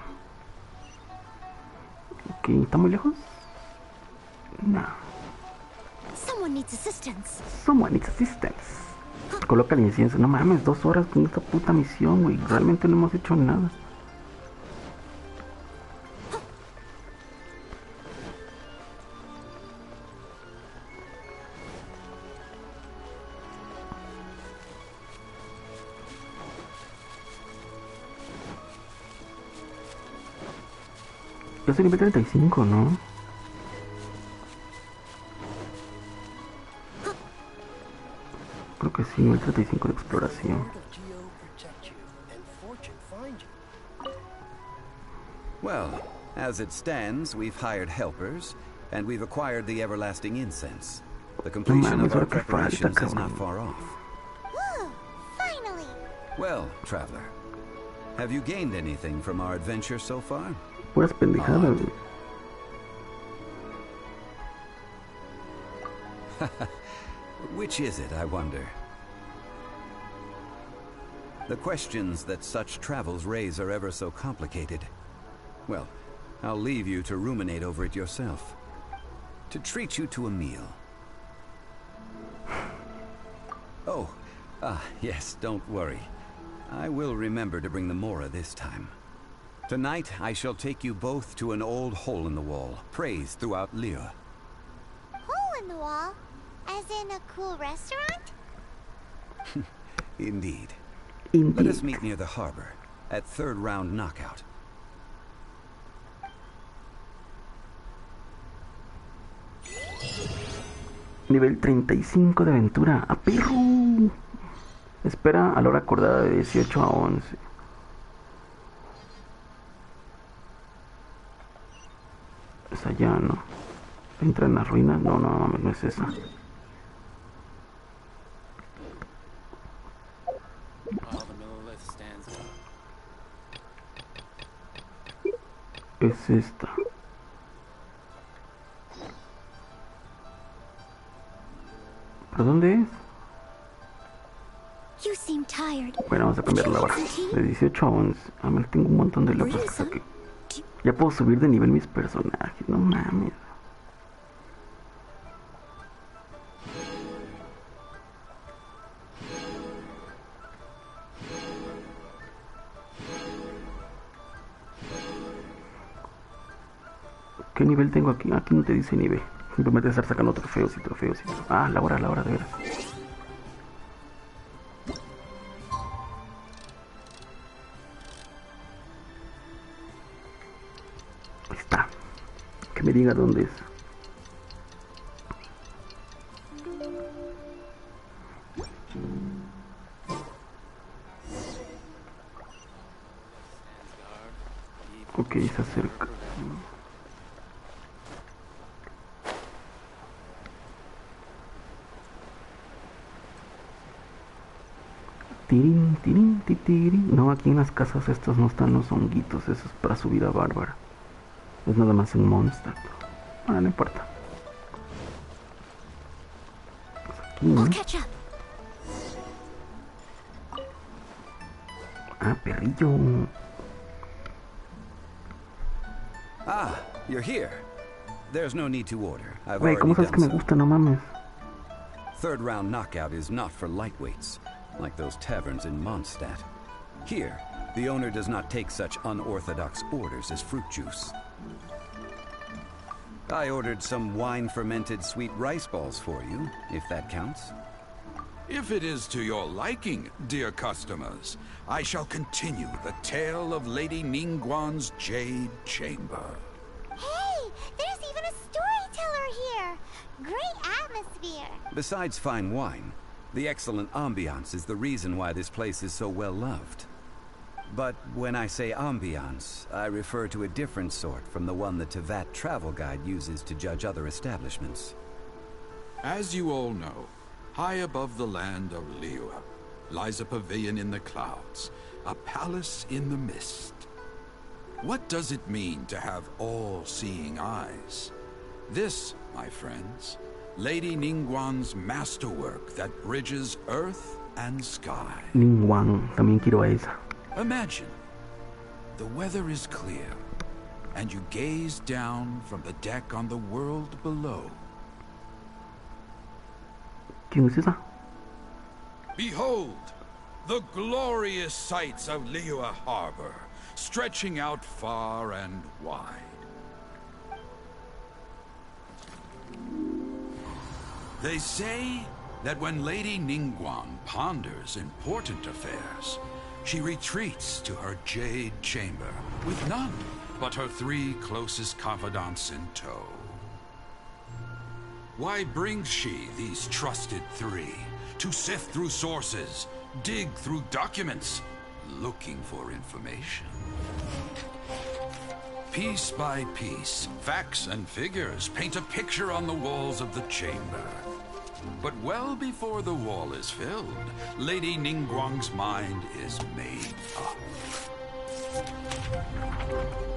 Ok, ¿está muy lejos? No. Someone needs assistance. Someone needs assistance. Coloca el incienso. No mames, 2 horas con esta puta misión, güey. Realmente no hemos hecho nada. Yo soy nivel 35, ¿no? Creo que sí, nivel 35 de exploración. Well, as it stands, we've hired helpers, and we've acquired the everlasting incense. The completion of our preparations is not far off. Woo! Finally! Well, traveler, have you gained anything from our adventure so far? Puras pendejadas, güey. Which is it, I wonder? The questions that such travels raise are ever so complicated. Well, I'll leave you to ruminate over it yourself. To treat you to a meal. Oh, yes, don't worry. I will remember to bring the Mora this time. Tonight, I shall take you both to an old hole in the wall, praised throughout Liyue. Hole in the wall? As in a cool restaurant? Indeed. Let us meet near the harbor, at 3rd round knockout. Nivel 35 de aventura. ¡A perro! Espera a la hora acordada de 18 a 11. Es allá, ¿no? Entra en las ruinas. No, no, mames, no es esa. Es esta. ¿Pero dónde es? You seem tired. Bueno, vamos a cambiar la hora. De 18 a 11. A ver, tengo un montón de logros que saqué. Ya puedo subir de nivel mis personajes. No mames. ¿Qué nivel tengo aquí? Aquí no te dice nivel. Simplemente estar sacando trofeos y trofeos y trofeos. Ah, la hora de veras. Ahí está. Que me diga dónde es. Tirín, tirín, tirín. No, aquí en las casas estos no están los honguitos. Eso es para subir a Bárbara. Es nada más un monster. Ah, no importa. Pues aquí, ¿no? Ah, perrillo. Ah, you're here. There's no need to order. I've Güey, ¿cómo sabes que me gusta? No mames. Third round knockout is not for lightweights, like those taverns in Mondstadt. Here, the owner does not take such unorthodox orders as fruit juice. I ordered some wine-fermented sweet rice balls for you, if that counts. If it is to your liking, dear customers, I shall continue the tale of Lady Ningguang's Jade Chamber. Hey, there's even a storyteller here. Great atmosphere. Besides fine wine, the excellent ambiance is the reason why this place is so well loved. But when I say ambiance, I refer to a different sort from the one the Tevat travel guide uses to judge other establishments. As you all know, high above the land of Liyue lies a pavilion in the clouds, a palace in the mist. What does it mean to have all-seeing eyes? This, my friends, Lady Ningguang's masterwork that bridges earth and sky. Ningguang, también quiero a esa. Imagine, the weather is clear, and you gaze down from the deck on the world below. ¿Quién es esa? Behold, the glorious sights of Liyue Harbor, stretching out far and wide. They say that when Lady Ningguang ponders important affairs, she retreats to her Jade Chamber with none but her 3 closest confidants in tow. Why brings she these trusted 3 to sift through sources, dig through documents, looking for information? Piece by piece, facts and figures paint a picture on the walls of the chamber. But well before the wall is filled, Lady Ningguang's mind is made up.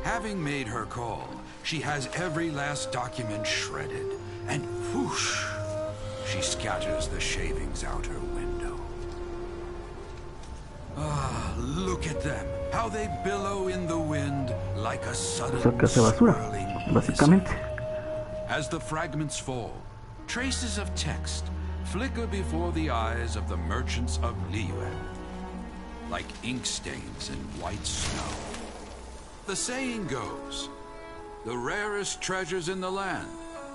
Having made her call, she has every last document shredded, and whoosh, she scatters the shavings out her window. Ah, look at them, how they billow in the wind like a sudden swirling básicamente. As the fragments fall, traces of text flicker before the eyes of the merchants of Liyue, like ink stains in white snow. The saying goes, the rarest treasures in the land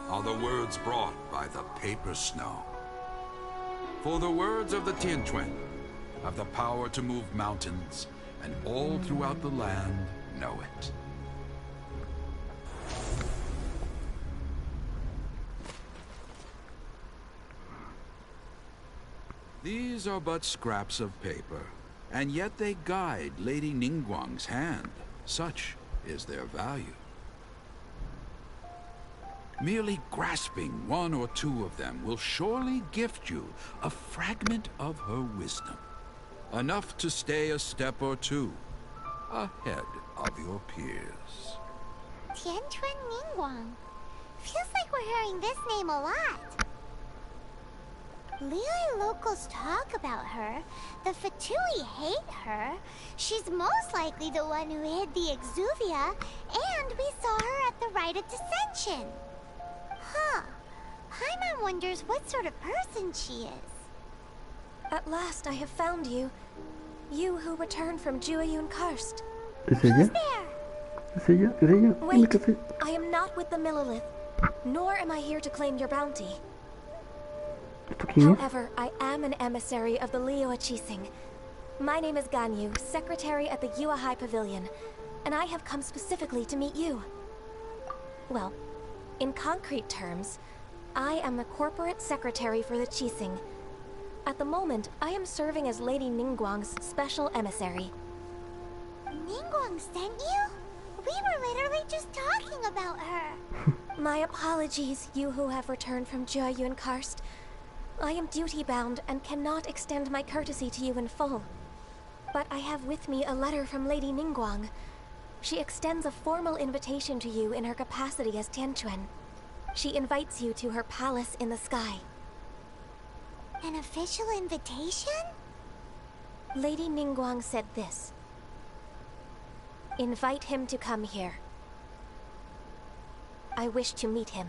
are the words brought by the paper snow. For the words of the Tianquan have the power to move mountains, and all throughout the land know it. These are but scraps of paper, and yet they guide Lady Ningguang's hand. Such is their value. Merely grasping 1 or 2 of them will surely gift you a fragment of her wisdom. Enough to stay a step or 2 ahead of your peers. Tianquan Ningguang. Feels like we're hearing this name a lot. Liyue locals talk about her. The Fatui hate her. She's most likely the one who hid the Exuvia, and we saw her at the Rite of Descension. Huh. Paimon wonders what sort of person she is. At last I have found you. You who returned from Jueyun Karst. ¿Es ella? ¿Es ella? ¿Es ella? Wait, I am not with the Millelith, nor am I here to claim your bounty. However, I am an emissary of the Liyue Chising. My name is Ganyu, secretary at the Yue High Pavilion, and I have come specifically to meet you. Well, in concrete terms, I am the corporate secretary for the Chising. At the moment, I am serving as Lady Ningguang's special emissary. Ningguang sent you? We were literally just talking about her. My apologies, you who have returned from Jueyun Karst. I am duty-bound and cannot extend my courtesy to you in full. But I have with me a letter from Lady Ningguang. She extends a formal invitation to you in her capacity as Tianquan. She invites you to her palace in the sky. An official invitation? Lady Ningguang said this. Invite him to come here. I wish to meet him.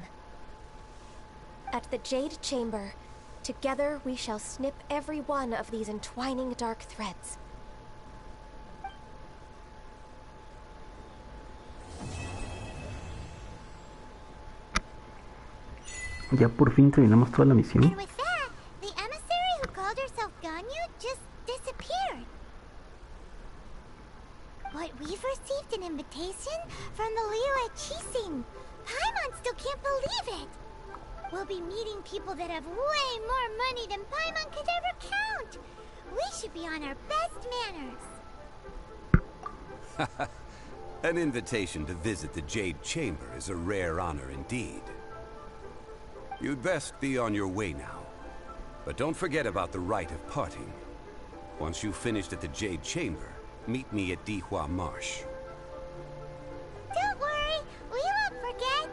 At the Jade Chamber, together we shall snip every one of these entwining dark threads. Ya por fin terminamos toda la misión. And with that, the emissary who called herself Ganyu just disappeared. But we've received an invitation from the Liyue Qixing. Paimon still can't believe it. We'll be meeting people that have way more money than Paimon could ever count. We should be on our best manners. An invitation to visit the Jade Chamber is a rare honor indeed. You'd best be on your way now. But don't forget about the rite of parting. Once you've finished at the Jade Chamber, meet me at Dihua Marsh. Don't worry, we won't forget.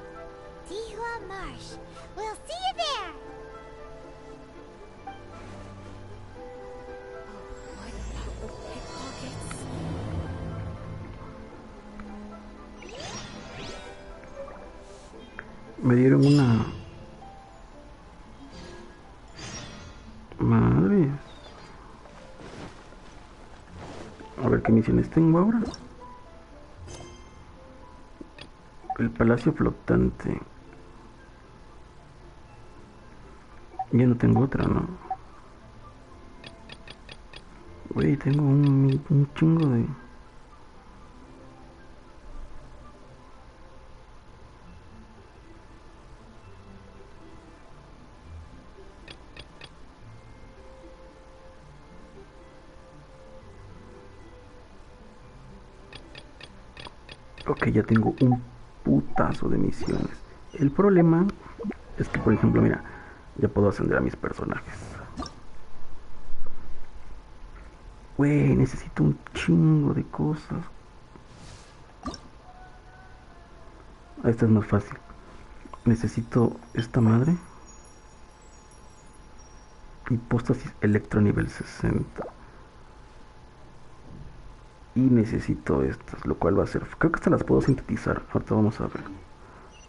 Dihua Marsh. We'll see you there. What about the pickpockets? Me dieron una... Madre. A ver qué misiones tengo ahora. El palacio flotante. Ya no tengo otra, ¿no? Güey, tengo un chingo de... Ok, ya tengo un putazo de misiones. El problema es que, por ejemplo, mira, ya puedo ascender a mis personajes. Güey, necesito un chingo de cosas. Esta es más fácil. Necesito esta madre. Hipóstasis electro nivel 60. Y necesito estas, lo cual va a ser... Creo que estas las puedo sintetizar. Ahorita vamos a ver.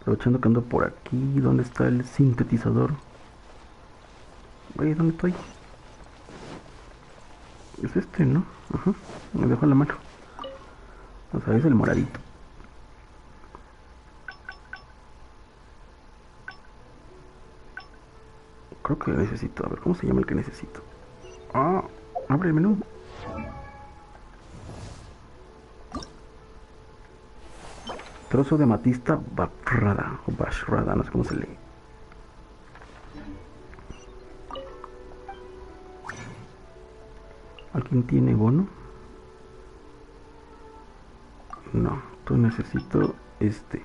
Aprovechando que ando por aquí. ¿Dónde está el sintetizador? Oye, ¿dónde estoy? Es este, ¿no? Ajá. Me dejo en la mano. O sea, es el moradito. Creo que necesito... A ver, ¿cómo se llama el que necesito? Ah, abre el menú. Trozo de amatista Bashrada, o Bashrada, no sé cómo se lee. ¿Alguien tiene bono? No, tú necesito este.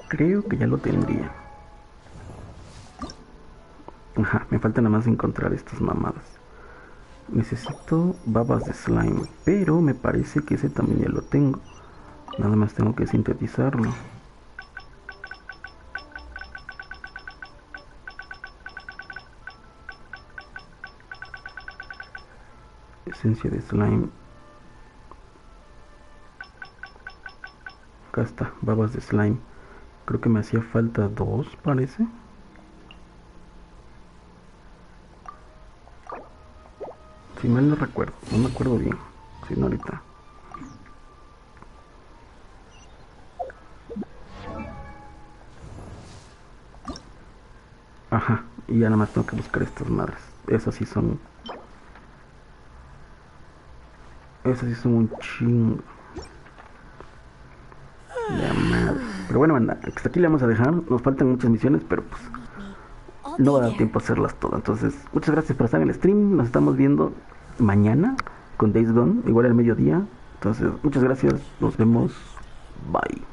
Creo que ya lo tendría. Ajá, me falta nada más encontrar estas mamadas. Necesito babas de slime, pero me parece que ese también ya lo tengo. Nada más tengo que sintetizarlo. Esencia de slime. Acá está, babas de slime. Creo que me hacía falta 2, parece. Si mal no recuerdo, no me acuerdo bien, sino ahorita. Ajá, y ya nada más tengo que buscar estas madres. Esas sí son un chingo. La madre. Pero bueno, banda, hasta aquí le vamos a dejar. Nos faltan muchas misiones, pero pues no va a dar tiempo a hacerlas todas. Entonces, muchas gracias por estar en el stream. Nos estamos viendo mañana con Days Gone, igual al mediodía. Entonces, muchas gracias. Nos vemos. Bye.